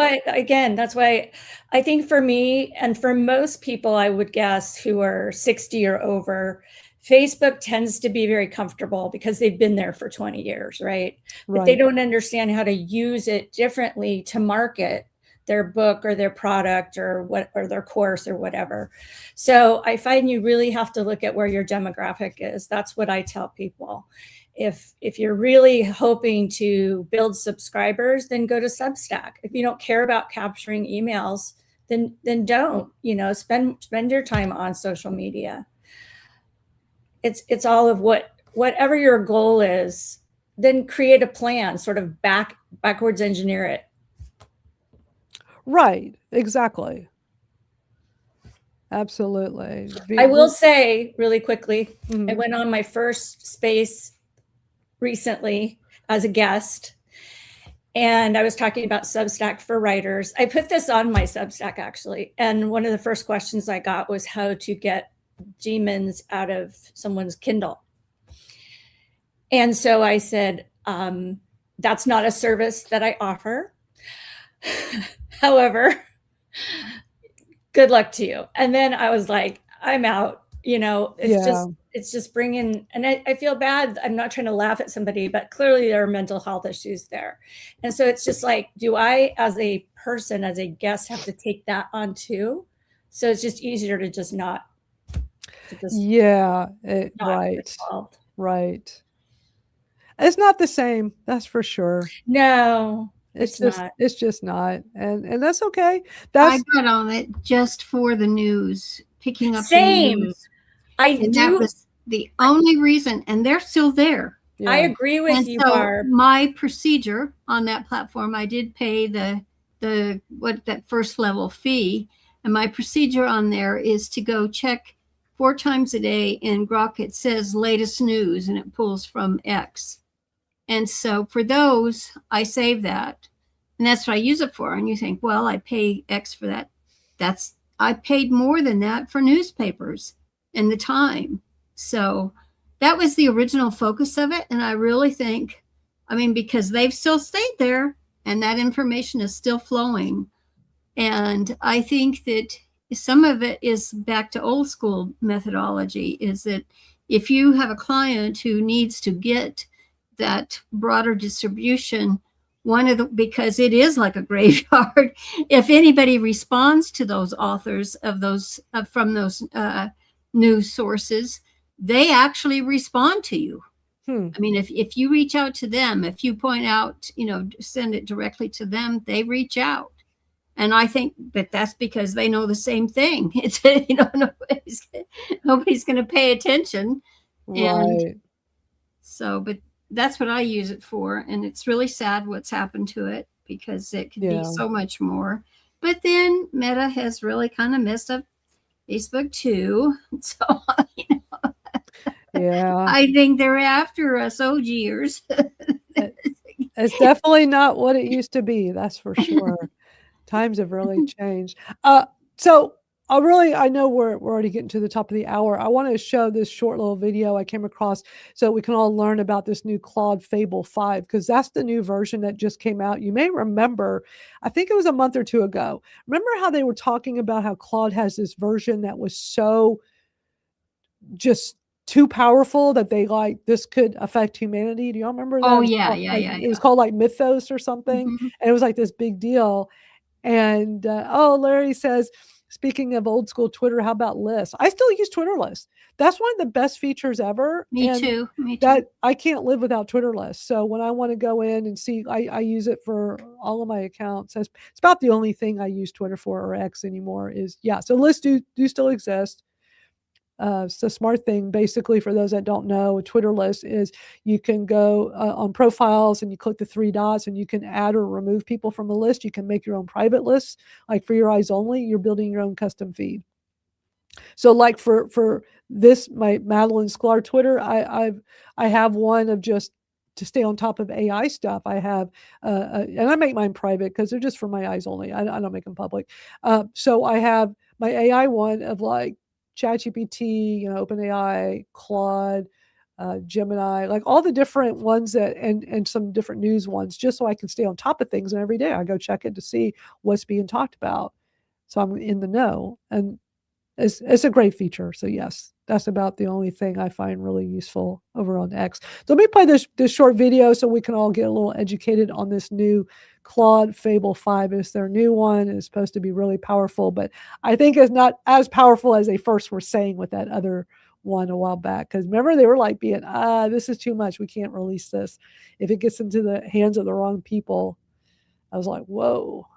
That's why I think for me and for most people, I would guess who are 60 or over, Facebook tends to be very comfortable because they've been there for 20 years, right? But they don't understand how to use it differently to market their book or their product or their course or whatever. So I find you really have to look at where your demographic is. That's what I tell people. If you're really hoping to build subscribers, then go to Substack. If you don't care about capturing emails, then don't, spend your time on social media. It's all of whatever your goal is, then create a plan, sort of backwards engineer it. Right. Exactly. Absolutely. I will say really quickly, I went on my first space recently as a guest, and I was talking about Substack for writers. I put this on my Substack actually, and one of the first questions I got was how to get demons out of someone's Kindle. And so I said, that's not a service that I offer. However, good luck to you. And then I was like, I'm out. It's just bringing, and I feel bad. I'm not trying to laugh at somebody, but clearly there are mental health issues there. And so it's just like, do I, as a person, as a guest, have to take that on too? So it's just easier to just not. Right. It's not the same. That's for sure. No. It's just not. And that's okay. I got on it just for the news, picking up Same. the news. That was the only reason, and they're still there. Yeah. I agree with you, Barb. My procedure on that platform, I did pay that first level fee, and my procedure on there is to go check 4 times a day in Grok. It says latest news, and it pulls from X. And so for those, I save that. And that's what I use it for. And you think, well, I pay X for that. I paid more than that for newspapers and the time. So that was the original focus of it. And I really think, because they've still stayed there and that information is still flowing. And I think that some of it is back to old school methodology, is that if you have a client who needs to get that broader distribution, because it is like a graveyard, if anybody responds to those authors of those from those news sources, they actually respond to you. If you reach out to them, if you point out, send it directly to them, they reach out. And I think that's because they know the same thing. It's, nobody's going to pay attention. Right. And so, but that's what I use it for. And it's really sad what's happened to it, because it could be so much more. But then Meta has really kind of messed up Facebook too. So, I think they're after us OGers. It's definitely not what it used to be. That's for sure. Times have really changed. So I know we're already getting to the top of the hour. I want to show this short little video I came across so we can all learn about this new Claude Fable 5, because that's the new version that just came out. You may remember, I think it was a month or two ago. Remember how they were talking about how Claude has this version that was so just too powerful that they like, this could affect humanity? Do y'all remember that? Oh, It was yeah, called, yeah, like, yeah, it was yeah. called like Mythos or something. Mhm. And it was like this big deal. And Larry says, speaking of old school Twitter, how about lists? I still use Twitter lists. That's one of the best features ever. Me And too. Me too. that I can't live without Twitter lists. So when I want to go in and see, I use it for all of my accounts. It's about the only thing I use Twitter for, or X anymore, is, yeah. So lists do still exist. It's a smart thing. Basically, for those that don't know, a Twitter list is you can go on profiles and you click the three dots and you can add or remove people from a list. You can make your own private lists, like for your eyes only. You're building your own custom feed. So like for this, my Madalyn Skylar Twitter, I have one of just to stay on top of AI stuff. I have, and I make mine private because they're just for my eyes only. I don't make them public. So I have my AI one of like ChatGPT, OpenAI, Claude, Gemini, like all the different ones that, and some different news ones, just so I can stay on top of things. And every day I go check it to see what's being talked about, so I'm in the know. And it's a great feature. So yes, that's about the only thing I find really useful over on X. So let me play this short video so we can all get a little educated on this new Claude Fable 5. It's their new one. It's supposed to be really powerful, but I think it's not as powerful as they first were saying with that other one a while back. Because remember, they were like being, this is too much. We can't release this. If it gets into the hands of the wrong people, I was like, whoa.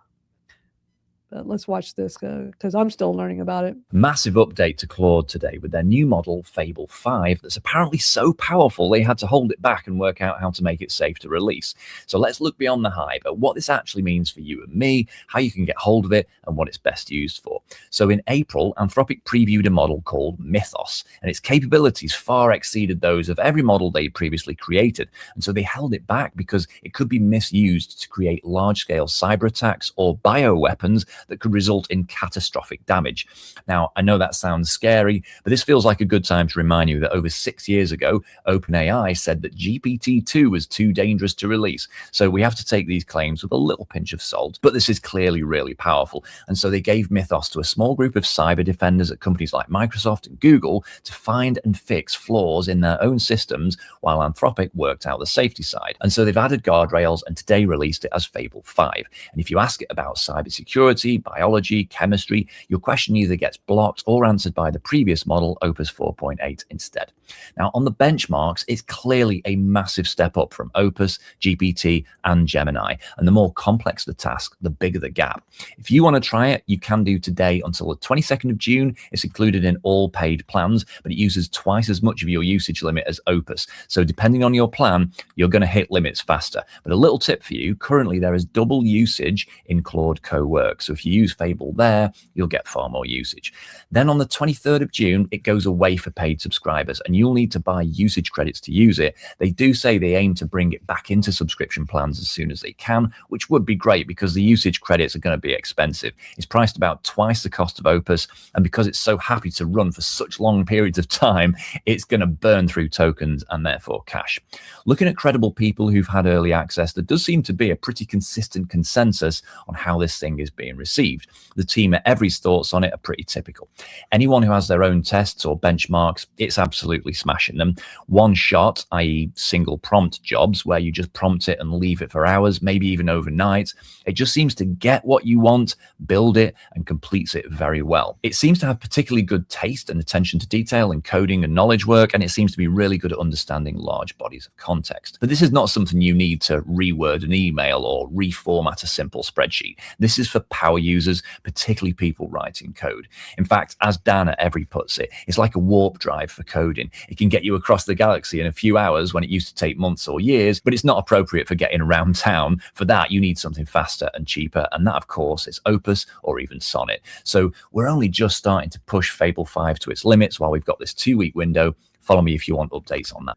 But let's watch this because I'm still learning about it. Massive update to Claude today with their new model Fable 5 that's apparently so powerful they had to hold it back and work out how to make it safe to release. So let's look beyond the hype at what this actually means for you and me, how you can get hold of it, and what it's best used for. So in April, Anthropic previewed a model called Mythos, and its capabilities far exceeded those of every model they previously created. And so they held it back because it could be misused to create large-scale cyber attacks or bioweapons that could result in catastrophic damage. Now, I know that sounds scary, but this feels like a good time to remind you that over 6 years ago, OpenAI said that GPT-2 was too dangerous to release. So we have to take these claims with a little pinch of salt, but this is clearly really powerful. And so they gave Mythos to a small group of cyber defenders at companies like Microsoft and Google to find and fix flaws in their own systems, while Anthropic worked out the safety side. And so they've added guardrails and today released it as Fable 5. And if you ask it about cybersecurity, biology, chemistry, your question either gets blocked or answered by the previous model, Opus 4.8 instead. Now, on the benchmarks, it's clearly a massive step up from Opus, GPT, and Gemini. And the more complex the task, the bigger the gap. If you want to try it, you can do today until the 22nd of June. It's included in all paid plans, but it uses twice as much of your usage limit as Opus. So depending on your plan, you're going to hit limits faster. But a little tip for you, currently there is double usage in Claude Co-work. So if you use Fable there, you'll get far more usage. Then on the 23rd of June, it goes away for paid subscribers, and you'll need to buy usage credits to use it. They do say they aim to bring it back into subscription plans as soon as they can, which would be great because the usage credits are going to be expensive. It's priced about twice the cost of Opus, and because it's so happy to run for such long periods of time, it's going to burn through tokens and therefore cash. Looking at credible people who've had early access, there does seem to be a pretty consistent consensus on how this thing is being received. The team at Every's thoughts on it are pretty typical. Anyone who has their own tests or benchmarks, it's absolutely smashing them. One shot, i.e. single prompt jobs, where you just prompt it and leave it for hours, maybe even overnight. It just seems to get what you want, build it, and completes it very well. It seems to have particularly good taste and attention to detail in coding and knowledge work, and it seems to be really good at understanding large bodies of context. But this is not something you need to reword an email or reformat a simple spreadsheet. This is for power users, particularly people writing code. In fact, as Dan at Every puts it, it's like a warp drive for coding. It can get you across the galaxy in a few hours when it used to take months or years, but it's not appropriate for getting around town. For that, you need something faster and cheaper, and that, of course, is Opus or even Sonnet. So we're only just starting to push Fable 5 to its limits while we've got this 2-week window. Follow me if you want updates on that.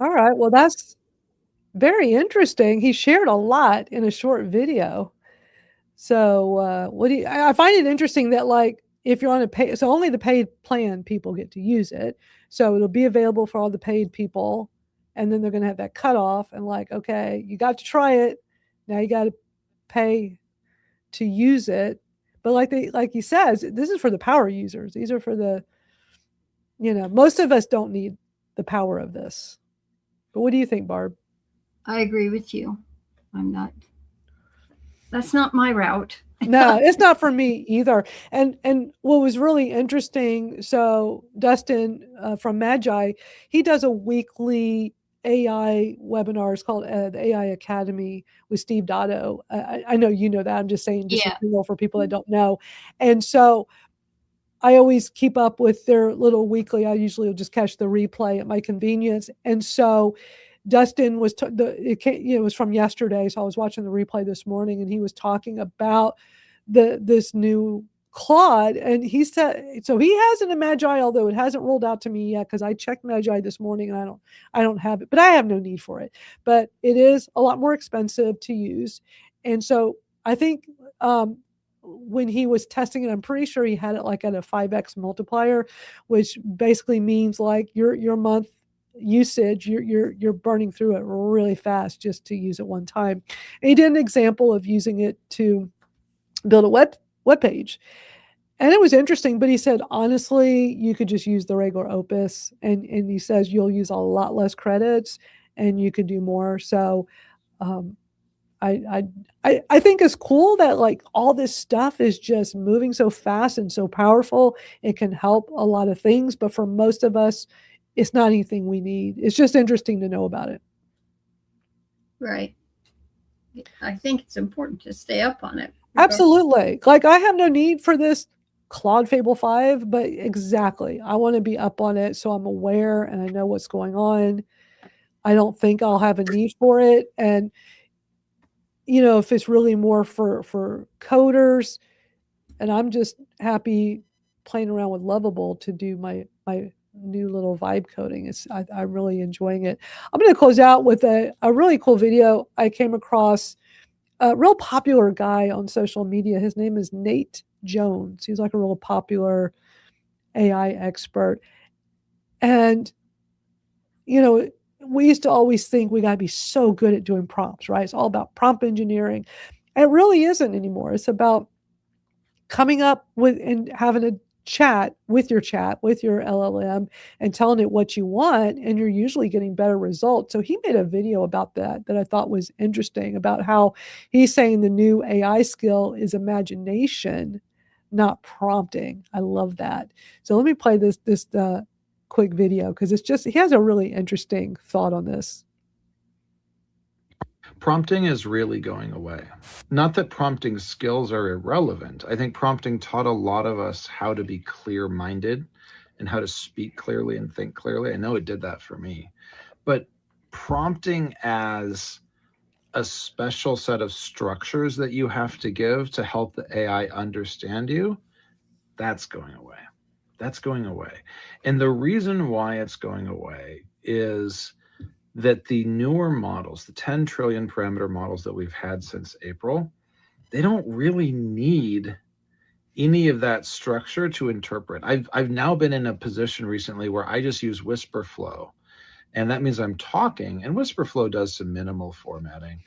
All right. Well, that's very interesting. He shared a lot in a short video. So I find it interesting that, like, if you're on a pay, so only the paid plan people get to use it. So it'll be available for all the paid people. And then they're going to have that cutoff and like, okay, you got to try it. Now you got to pay to use it. But like he says, this is for the power users. These are for the, most of us don't need the power of this. But what do you think, Barb? I agree with you. That's not my route. No, it's not for me either. And what was really interesting, so Dustin from Magi, he does a weekly AI webinar. It's called the AI Academy with Steve Dotto. I know you know that. I'm just saying, just for people that don't know. And so I always keep up with their little weekly. I usually will just catch the replay at my convenience. And so Dustin was, it was from yesterday. So I was watching the replay this morning, and he was talking about this new Claude. And he said, so he has an Magi, although it hasn't rolled out to me yet, because I checked Magi this morning and I don't have it, but I have no need for it. But it is a lot more expensive to use. And so I think when he was testing it, I'm pretty sure he had it like at a 5x multiplier, which basically means like your month usage, you're burning through it really fast just to use it one time. And he did an example of using it to build a web page, and it was interesting. But he said, honestly, you could just use the regular Opus, and he says you'll use a lot less credits and you could do more. So I think it's cool that like all this stuff is just moving so fast and so powerful. It can help a lot of things, but for most of us, it's not anything we need. It's just interesting to know about it. Right. I think it's important to stay up on it. Absolutely. Like I have no need for this Claude Fable 5, but exactly. I want to be up on it so I'm aware and I know what's going on. I don't think I'll have a need for it. And, if it's really more for coders, and I'm just happy playing around with Lovable to do my new little vibe coding. I'm really enjoying it. I'm going to close out with a really cool video I came across. A real popular guy on social media. His name is Nate Jones. He's like a real popular AI expert. And, we used to always think we got to be so good at doing prompts, right? It's all about prompt engineering. And it really isn't anymore. It's about coming up with and having a chat with your LLM and telling it what you want, and you're usually getting better results. So he made a video about that I thought was interesting, about how he's saying the new AI skill is imagination, not prompting. I love that. So let me play this quick video, because he has a really interesting thought on this. Prompting is really going away. Not that prompting skills are irrelevant. I think prompting taught a lot of us how to be clear-minded and how to speak clearly and think clearly. I know it did that for me. But prompting as a special set of structures that you have to give to help the AI understand you, that's going away. That's going away. And the reason why it's going away is that the newer models, the 10 trillion parameter models that we've had since April, they don't really need any of that structure to interpret. I've now been in a position recently where I just use whisper flow. And that means I'm talking, and whisper flow does some minimal formatting.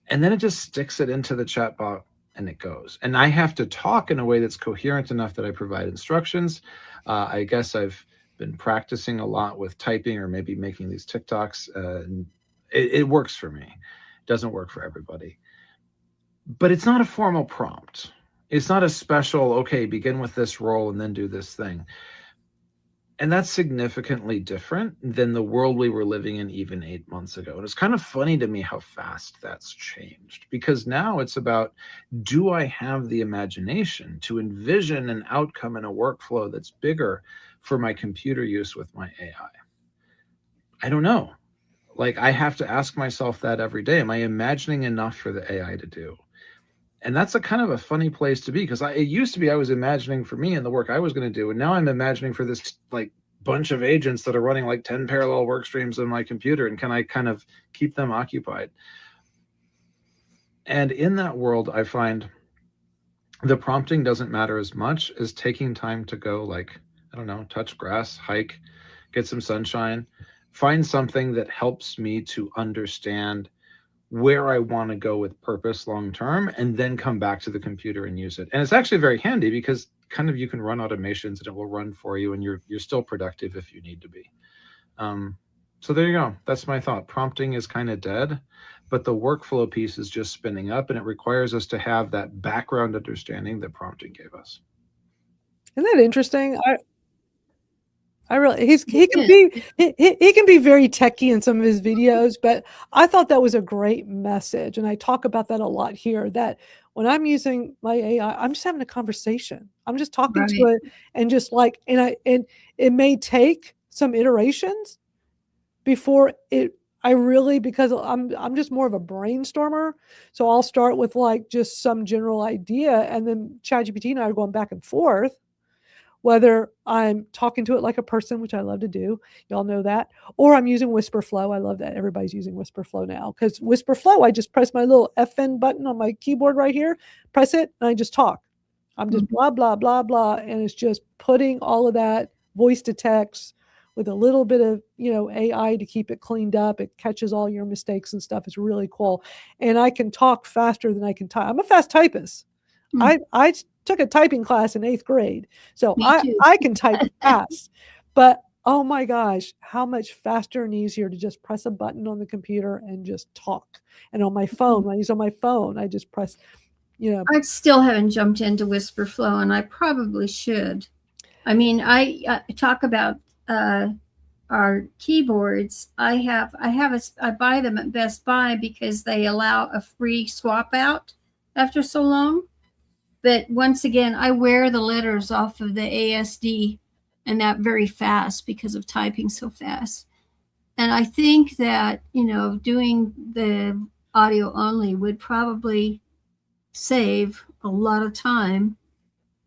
And then it just sticks it into the chatbot and it goes. And I have to talk in a way that's coherent enough that I provide instructions. I guess I've been practicing a lot with typing or maybe making these TikToks. And it works for me. It doesn't work for everybody. But it's not a formal prompt. It's not a special, okay, begin with this role and then do this thing. And that's significantly different than the world we were living in even 8 months ago. And it's kind of funny to me how fast that's changed, because now it's about, do I have the imagination to envision an outcome in a workflow that's bigger for my computer use with my AI? I don't know. Like, I have to ask myself that every day. Am I imagining enough for the AI to do? And that's a kind of a funny place to be, because it used to be I was imagining for me and the work I was going to do. And now I'm imagining for this like bunch of agents that are running like 10 parallel work streams on my computer. And can I kind of keep them occupied? And in that world, I find the prompting doesn't matter as much as taking time to go, like, I don't know, touch grass, hike, get some sunshine, find something that helps me to understand where I want to go with purpose long term, and then come back to the computer and use it. And it's actually very handy because kind of you can run automations and it will run for you, and you're still productive if you need to be. So there you go. That's my thought. Prompting is kind of dead, but the workflow piece is just spinning up, and it requires us to have that background understanding that prompting gave us. Isn't that interesting? I really he can be very techie in some of his videos, but I thought that was a great message, and I talk about that a lot here. That when I'm using my AI, I'm just having a conversation. I'm just talking to it, and just like, and it may take some iterations before I really, because I'm just more of a brainstormer. So I'll start with like just some general idea, and then ChatGPT and I are going back and forth, whether I'm talking to it like a person, which I love to do, y'all know that, or I'm using WhisperFlow. I love that everybody's using WhisperFlow now, because WhisperFlow, I just press my little FN button on my keyboard right here, press it, and I just talk. I'm just blah, blah, blah, blah, and it's just putting all of that voice to text with a little bit of, AI to keep it cleaned up. It catches all your mistakes and stuff. It's really cool. And I can talk faster than I can type. I'm a fast typist. I took a typing class in 8th grade. So I can type fast. But oh my gosh, how much faster and easier to just press a button on the computer and just talk. And on my phone, when I use on my phone, I just press, I still haven't jumped into WhisperFlow, and I probably should. I mean, I talk about our keyboards. I buy them at Best Buy because they allow a free swap out after so long. But once again, I wear the letters off of the ASD and that very fast because of typing so fast. And I think that, doing the audio only would probably save a lot of time.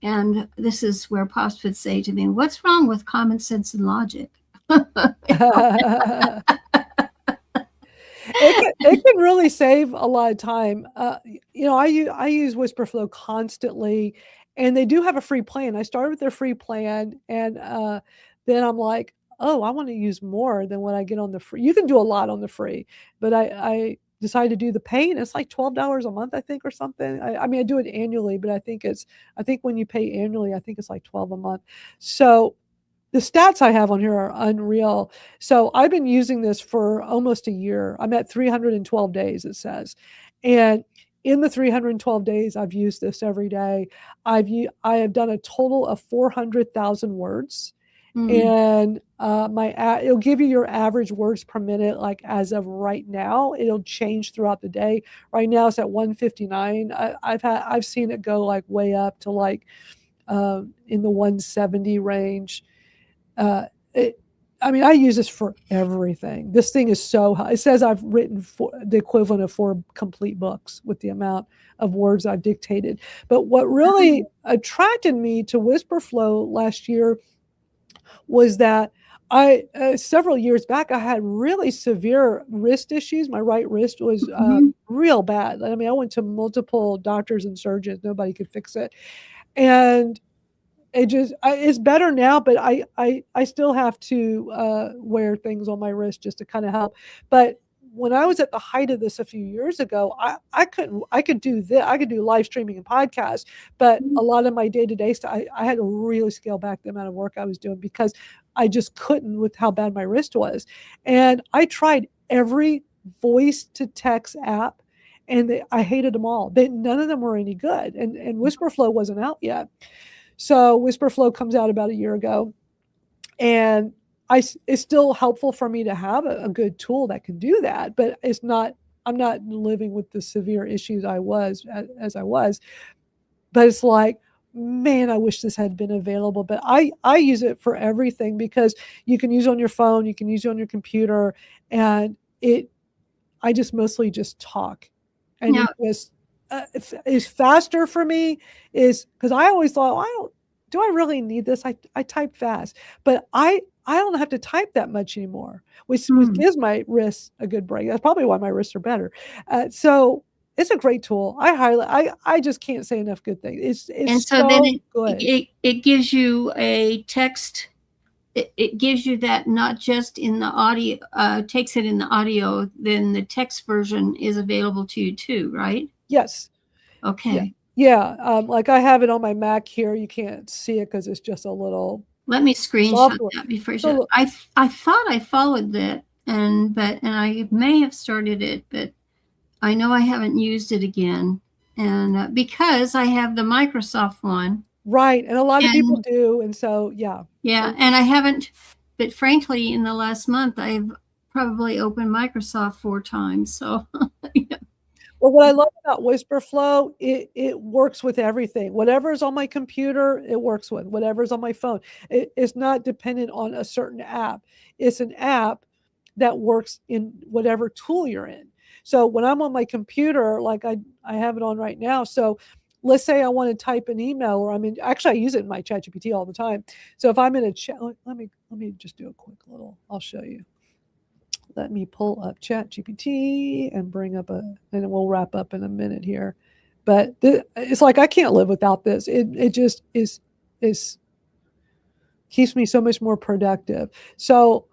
And this is where Pops would say to me, what's wrong with common sense and logic? It can really save a lot of time. I use WhisperFlow constantly, and they do have a free plan. I started with their free plan, and then I'm like, oh, I want to use more than what I get on the free. You can do a lot on the free, but I decided to do the pay, and it's like $12 a month, I think, or something. I mean, I do it annually, but I think when you pay annually, I think it's like $12 a month. So the stats I have on here are unreal. So I've been using this for almost a year. I'm at 312 days, it says. And in the 312 days, I've used this every day. I have done a total of 400,000 words. And it'll give you your average words per minute, like as of right now. It'll change throughout the day. Right now it's at 159. I've seen it go like way up to like in the 170 range. I use this for everything. This thing is so high. It says I've written the equivalent of 4 complete books with the amount of words I've dictated. But what really attracted me to WhisperFlow last year was that several years back, I had really severe wrist issues. My right wrist was real bad. I mean, I went to multiple doctors and surgeons. Nobody could fix it. And it's better now, but I still have to wear things on my wrist just to kind of help. But when I was at the height of this a few years ago, I could do this. I could do live streaming and podcasts, but a lot of my day-to-day stuff, I had to really scale back the amount of work I was doing because I just couldn't with how bad my wrist was. And I tried every voice to text app, and I hated them all. None of them were any good. And WhisperFlow wasn't out yet. So WhisperFlow comes out about a year ago, and it's still helpful for me to have a good tool that can do that, but I'm not living with the severe issues I was. But it's like, man, I wish this had been available. But I use it for everything because you can use it on your phone, you can use it on your computer, and I just mostly just talk. And it just is faster for me is because I always thought, do I really need this? I type fast, but I don't have to type that much anymore, which gives my wrists a good break. That's probably why my wrists are better. So It's a great tool. I just can't say enough good things. It's And so so then good. it gives you a text. It gives you that not just in the audio, takes it in the audio, then the text version is available to you too, right? Yes. Okay. Yeah. Like I have it on my Mac here. You can't see it because it's just a little. Let me screenshot software. that before. So, I thought I followed that, and I may have started it, but I know I haven't used it again, and because I have the Microsoft one. Right, and a lot of people do, and so yeah. Yeah, and I haven't, but frankly, in the last month, I've probably opened Microsoft 4 times. So, yeah. Well, what I love about WhisperFlow, it works with everything. Whatever's on my computer, it works with. Whatever's on my phone, it's not dependent on a certain app. It's an app that works in whatever tool you're in. So when I'm on my computer, like I have it on right now. So let's say I want to type an email, or actually I use it in my ChatGPT all the time. So if I'm in a chat, let me just do a quick little. I'll show you. Let me pull up ChatGPT and bring up and we'll wrap up in a minute here. But it's like I can't live without this. It just is keeps me so much more productive. So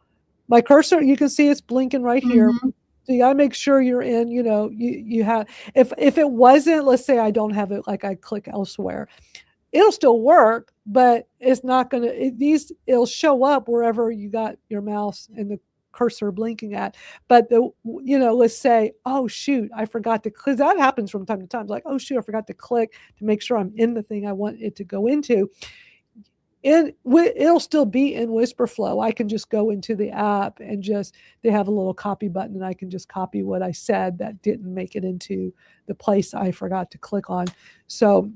my cursor, you can see it's blinking right here. Mm-hmm. So you got to make sure you're in. You have. If it wasn't, let's say I don't have it, like I click elsewhere, it'll still work, but it's not gonna. It'll show up wherever you got your mouse and the cursor blinking at. But let's say, oh shoot, I forgot to, because that happens from time to time. It's like, oh shoot, I forgot to click to make sure I'm in the thing I want it to go into. It'll still be in WhisperFlow. I can just go into the app and they have a little copy button, and I can just copy what I said that didn't make it into the place I forgot to click on. So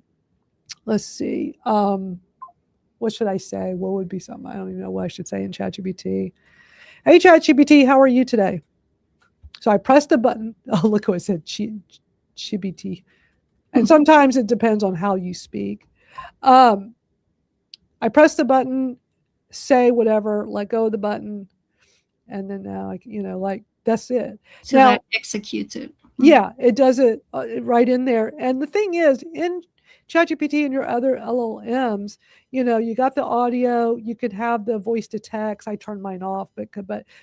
let's see. What should I say? What would be something? I don't even know what I should say in ChatGPT. Hey, ChatGPT, how are you today? So I pressed the button. Oh, look what it said, ChatGPT. And sometimes it depends on how you speak. I press the button, say whatever, let go of the button, and then now, that's it. So now, that executes it. Yeah, it does it right in there. And the thing is, in ChatGPT and your other LLMs, you got the audio, you could have the voice to text. I turned mine off, but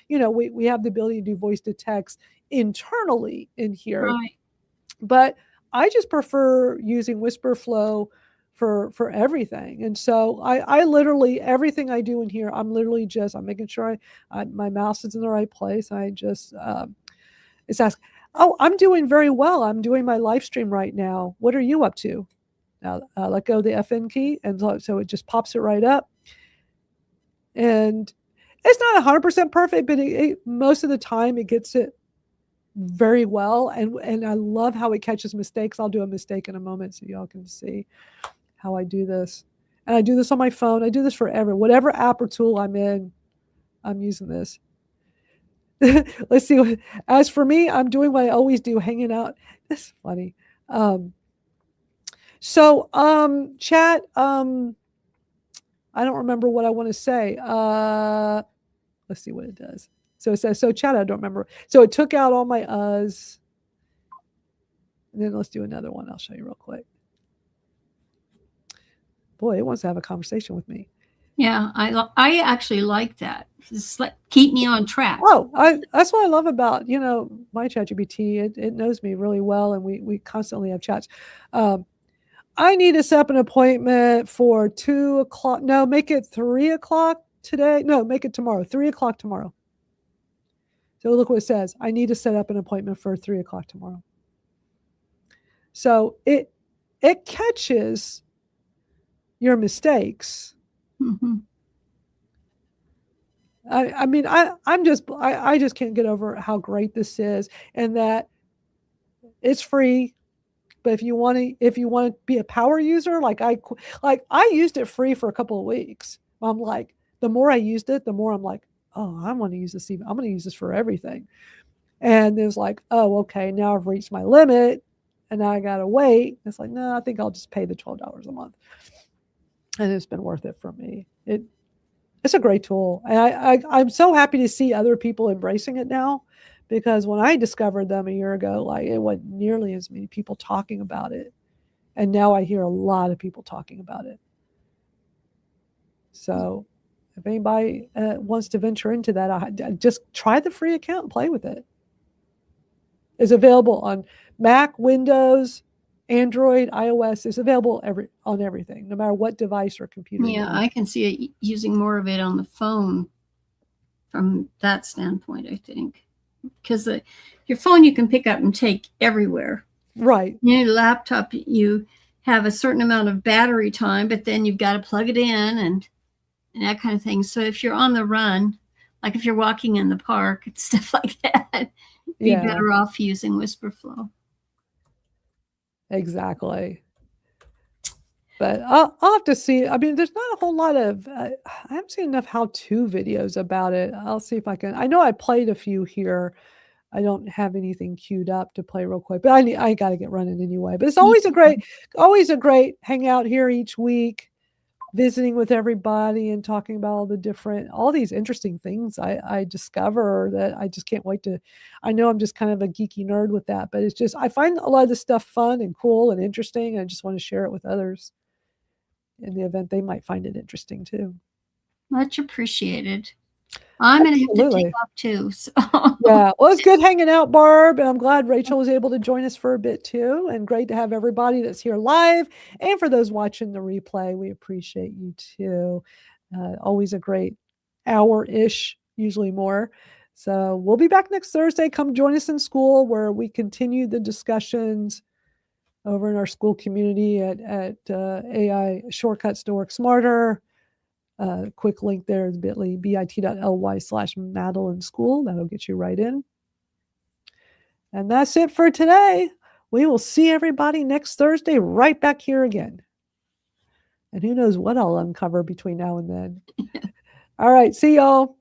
we have the ability to do voice to text internally in here. Right. But I just prefer using WhisperFlow for everything. And so I literally, everything I do in here, I'm making sure my mouse is in the right place. I just, it's asking, oh, I'm doing very well. I'm doing my live stream right now. What are you up to? Now, let go of the FN key. And so it just pops it right up. And it's not 100% perfect, but most of the time it gets it very well. And I love how it catches mistakes. I'll do a mistake in a moment so y'all can see how I do this. And I do this on my phone. I do this forever. Whatever app or tool I'm in, I'm using this. Let's see. As for me, I'm doing what I always do, hanging out. This is funny. Chat, I don't remember what I want to say. Let's see what it does. So it says, chat, I don't remember. So it took out all my uhs. And then let's do another one. I'll show you real quick. Boy, it wants to have a conversation with me. Yeah, I actually like that. Just keep me on track. Oh, that's what I love about, my ChatGPT. It knows me really well, and we constantly have chats. I need to set up an appointment for 2 o'clock. No, make it 3 o'clock today. No, make it tomorrow, 3 o'clock tomorrow. So look what it says. I need to set up an appointment for 3 o'clock tomorrow. So it catches your mistakes. Mm-hmm. I just can't get over how great this is, and that it's free. But if you want to be a power user, like I used it free for a couple of weeks. I'm like, the more I used it, the more I'm like, oh, I want to use this. I'm going to use this for everything. And it's like, oh, okay, now I've reached my limit, and now I got to wait. It's like, no, I think I'll just pay the $12 a month. And it's been worth it for me. It's a great tool. And I'm so happy to see other people embracing it now, because when I discovered them a year ago, like it wasn't nearly as many people talking about it. And now I hear a lot of people talking about it. So if anybody wants to venture into that, just try the free account and play with it. It's available on Mac, Windows, Android, iOS. It's available on everything, no matter what device or computer. Yeah, I can see it using more of it on the phone from that standpoint, I think. Because your phone you can pick up and take everywhere. Right. Your laptop, you have a certain amount of battery time, but then you've got to plug it in and that kind of thing. So if you're on the run, like if you're walking in the park and stuff like that, be better off using WhisperFlow. Exactly. But I'll have to see. I mean, there's not a whole lot of, I haven't seen enough how-to videos about it. I'll see if I can. I know I played a few here. I don't have anything queued up to play real quick, but I got to get running anyway. But it's always a great hangout here each week, visiting with everybody and talking about all these interesting things I discover that I just can't wait to. I know I'm just kind of a geeky nerd with that, but it's just, I find a lot of this stuff fun and cool and interesting. And I just want to share it with others in the event they might find it interesting too. Much appreciated. I'm going to have to take off too. So. Yeah, well, it's good hanging out, Barb, and I'm glad Rachel was able to join us for a bit too. And great to have everybody that's here live, and for those watching the replay, we appreciate you too. Always a great hour-ish, usually more. So we'll be back next Thursday. Come join us in Skool, where we continue the discussions over in our Skool community at AI Shortcuts to Work Smarter. Quick link there is bit.ly/Madalyn Skool. That'll get you right in. And that's it for today. We will see everybody next Thursday right back here again. And who knows what I'll uncover between now and then. All right. See y'all.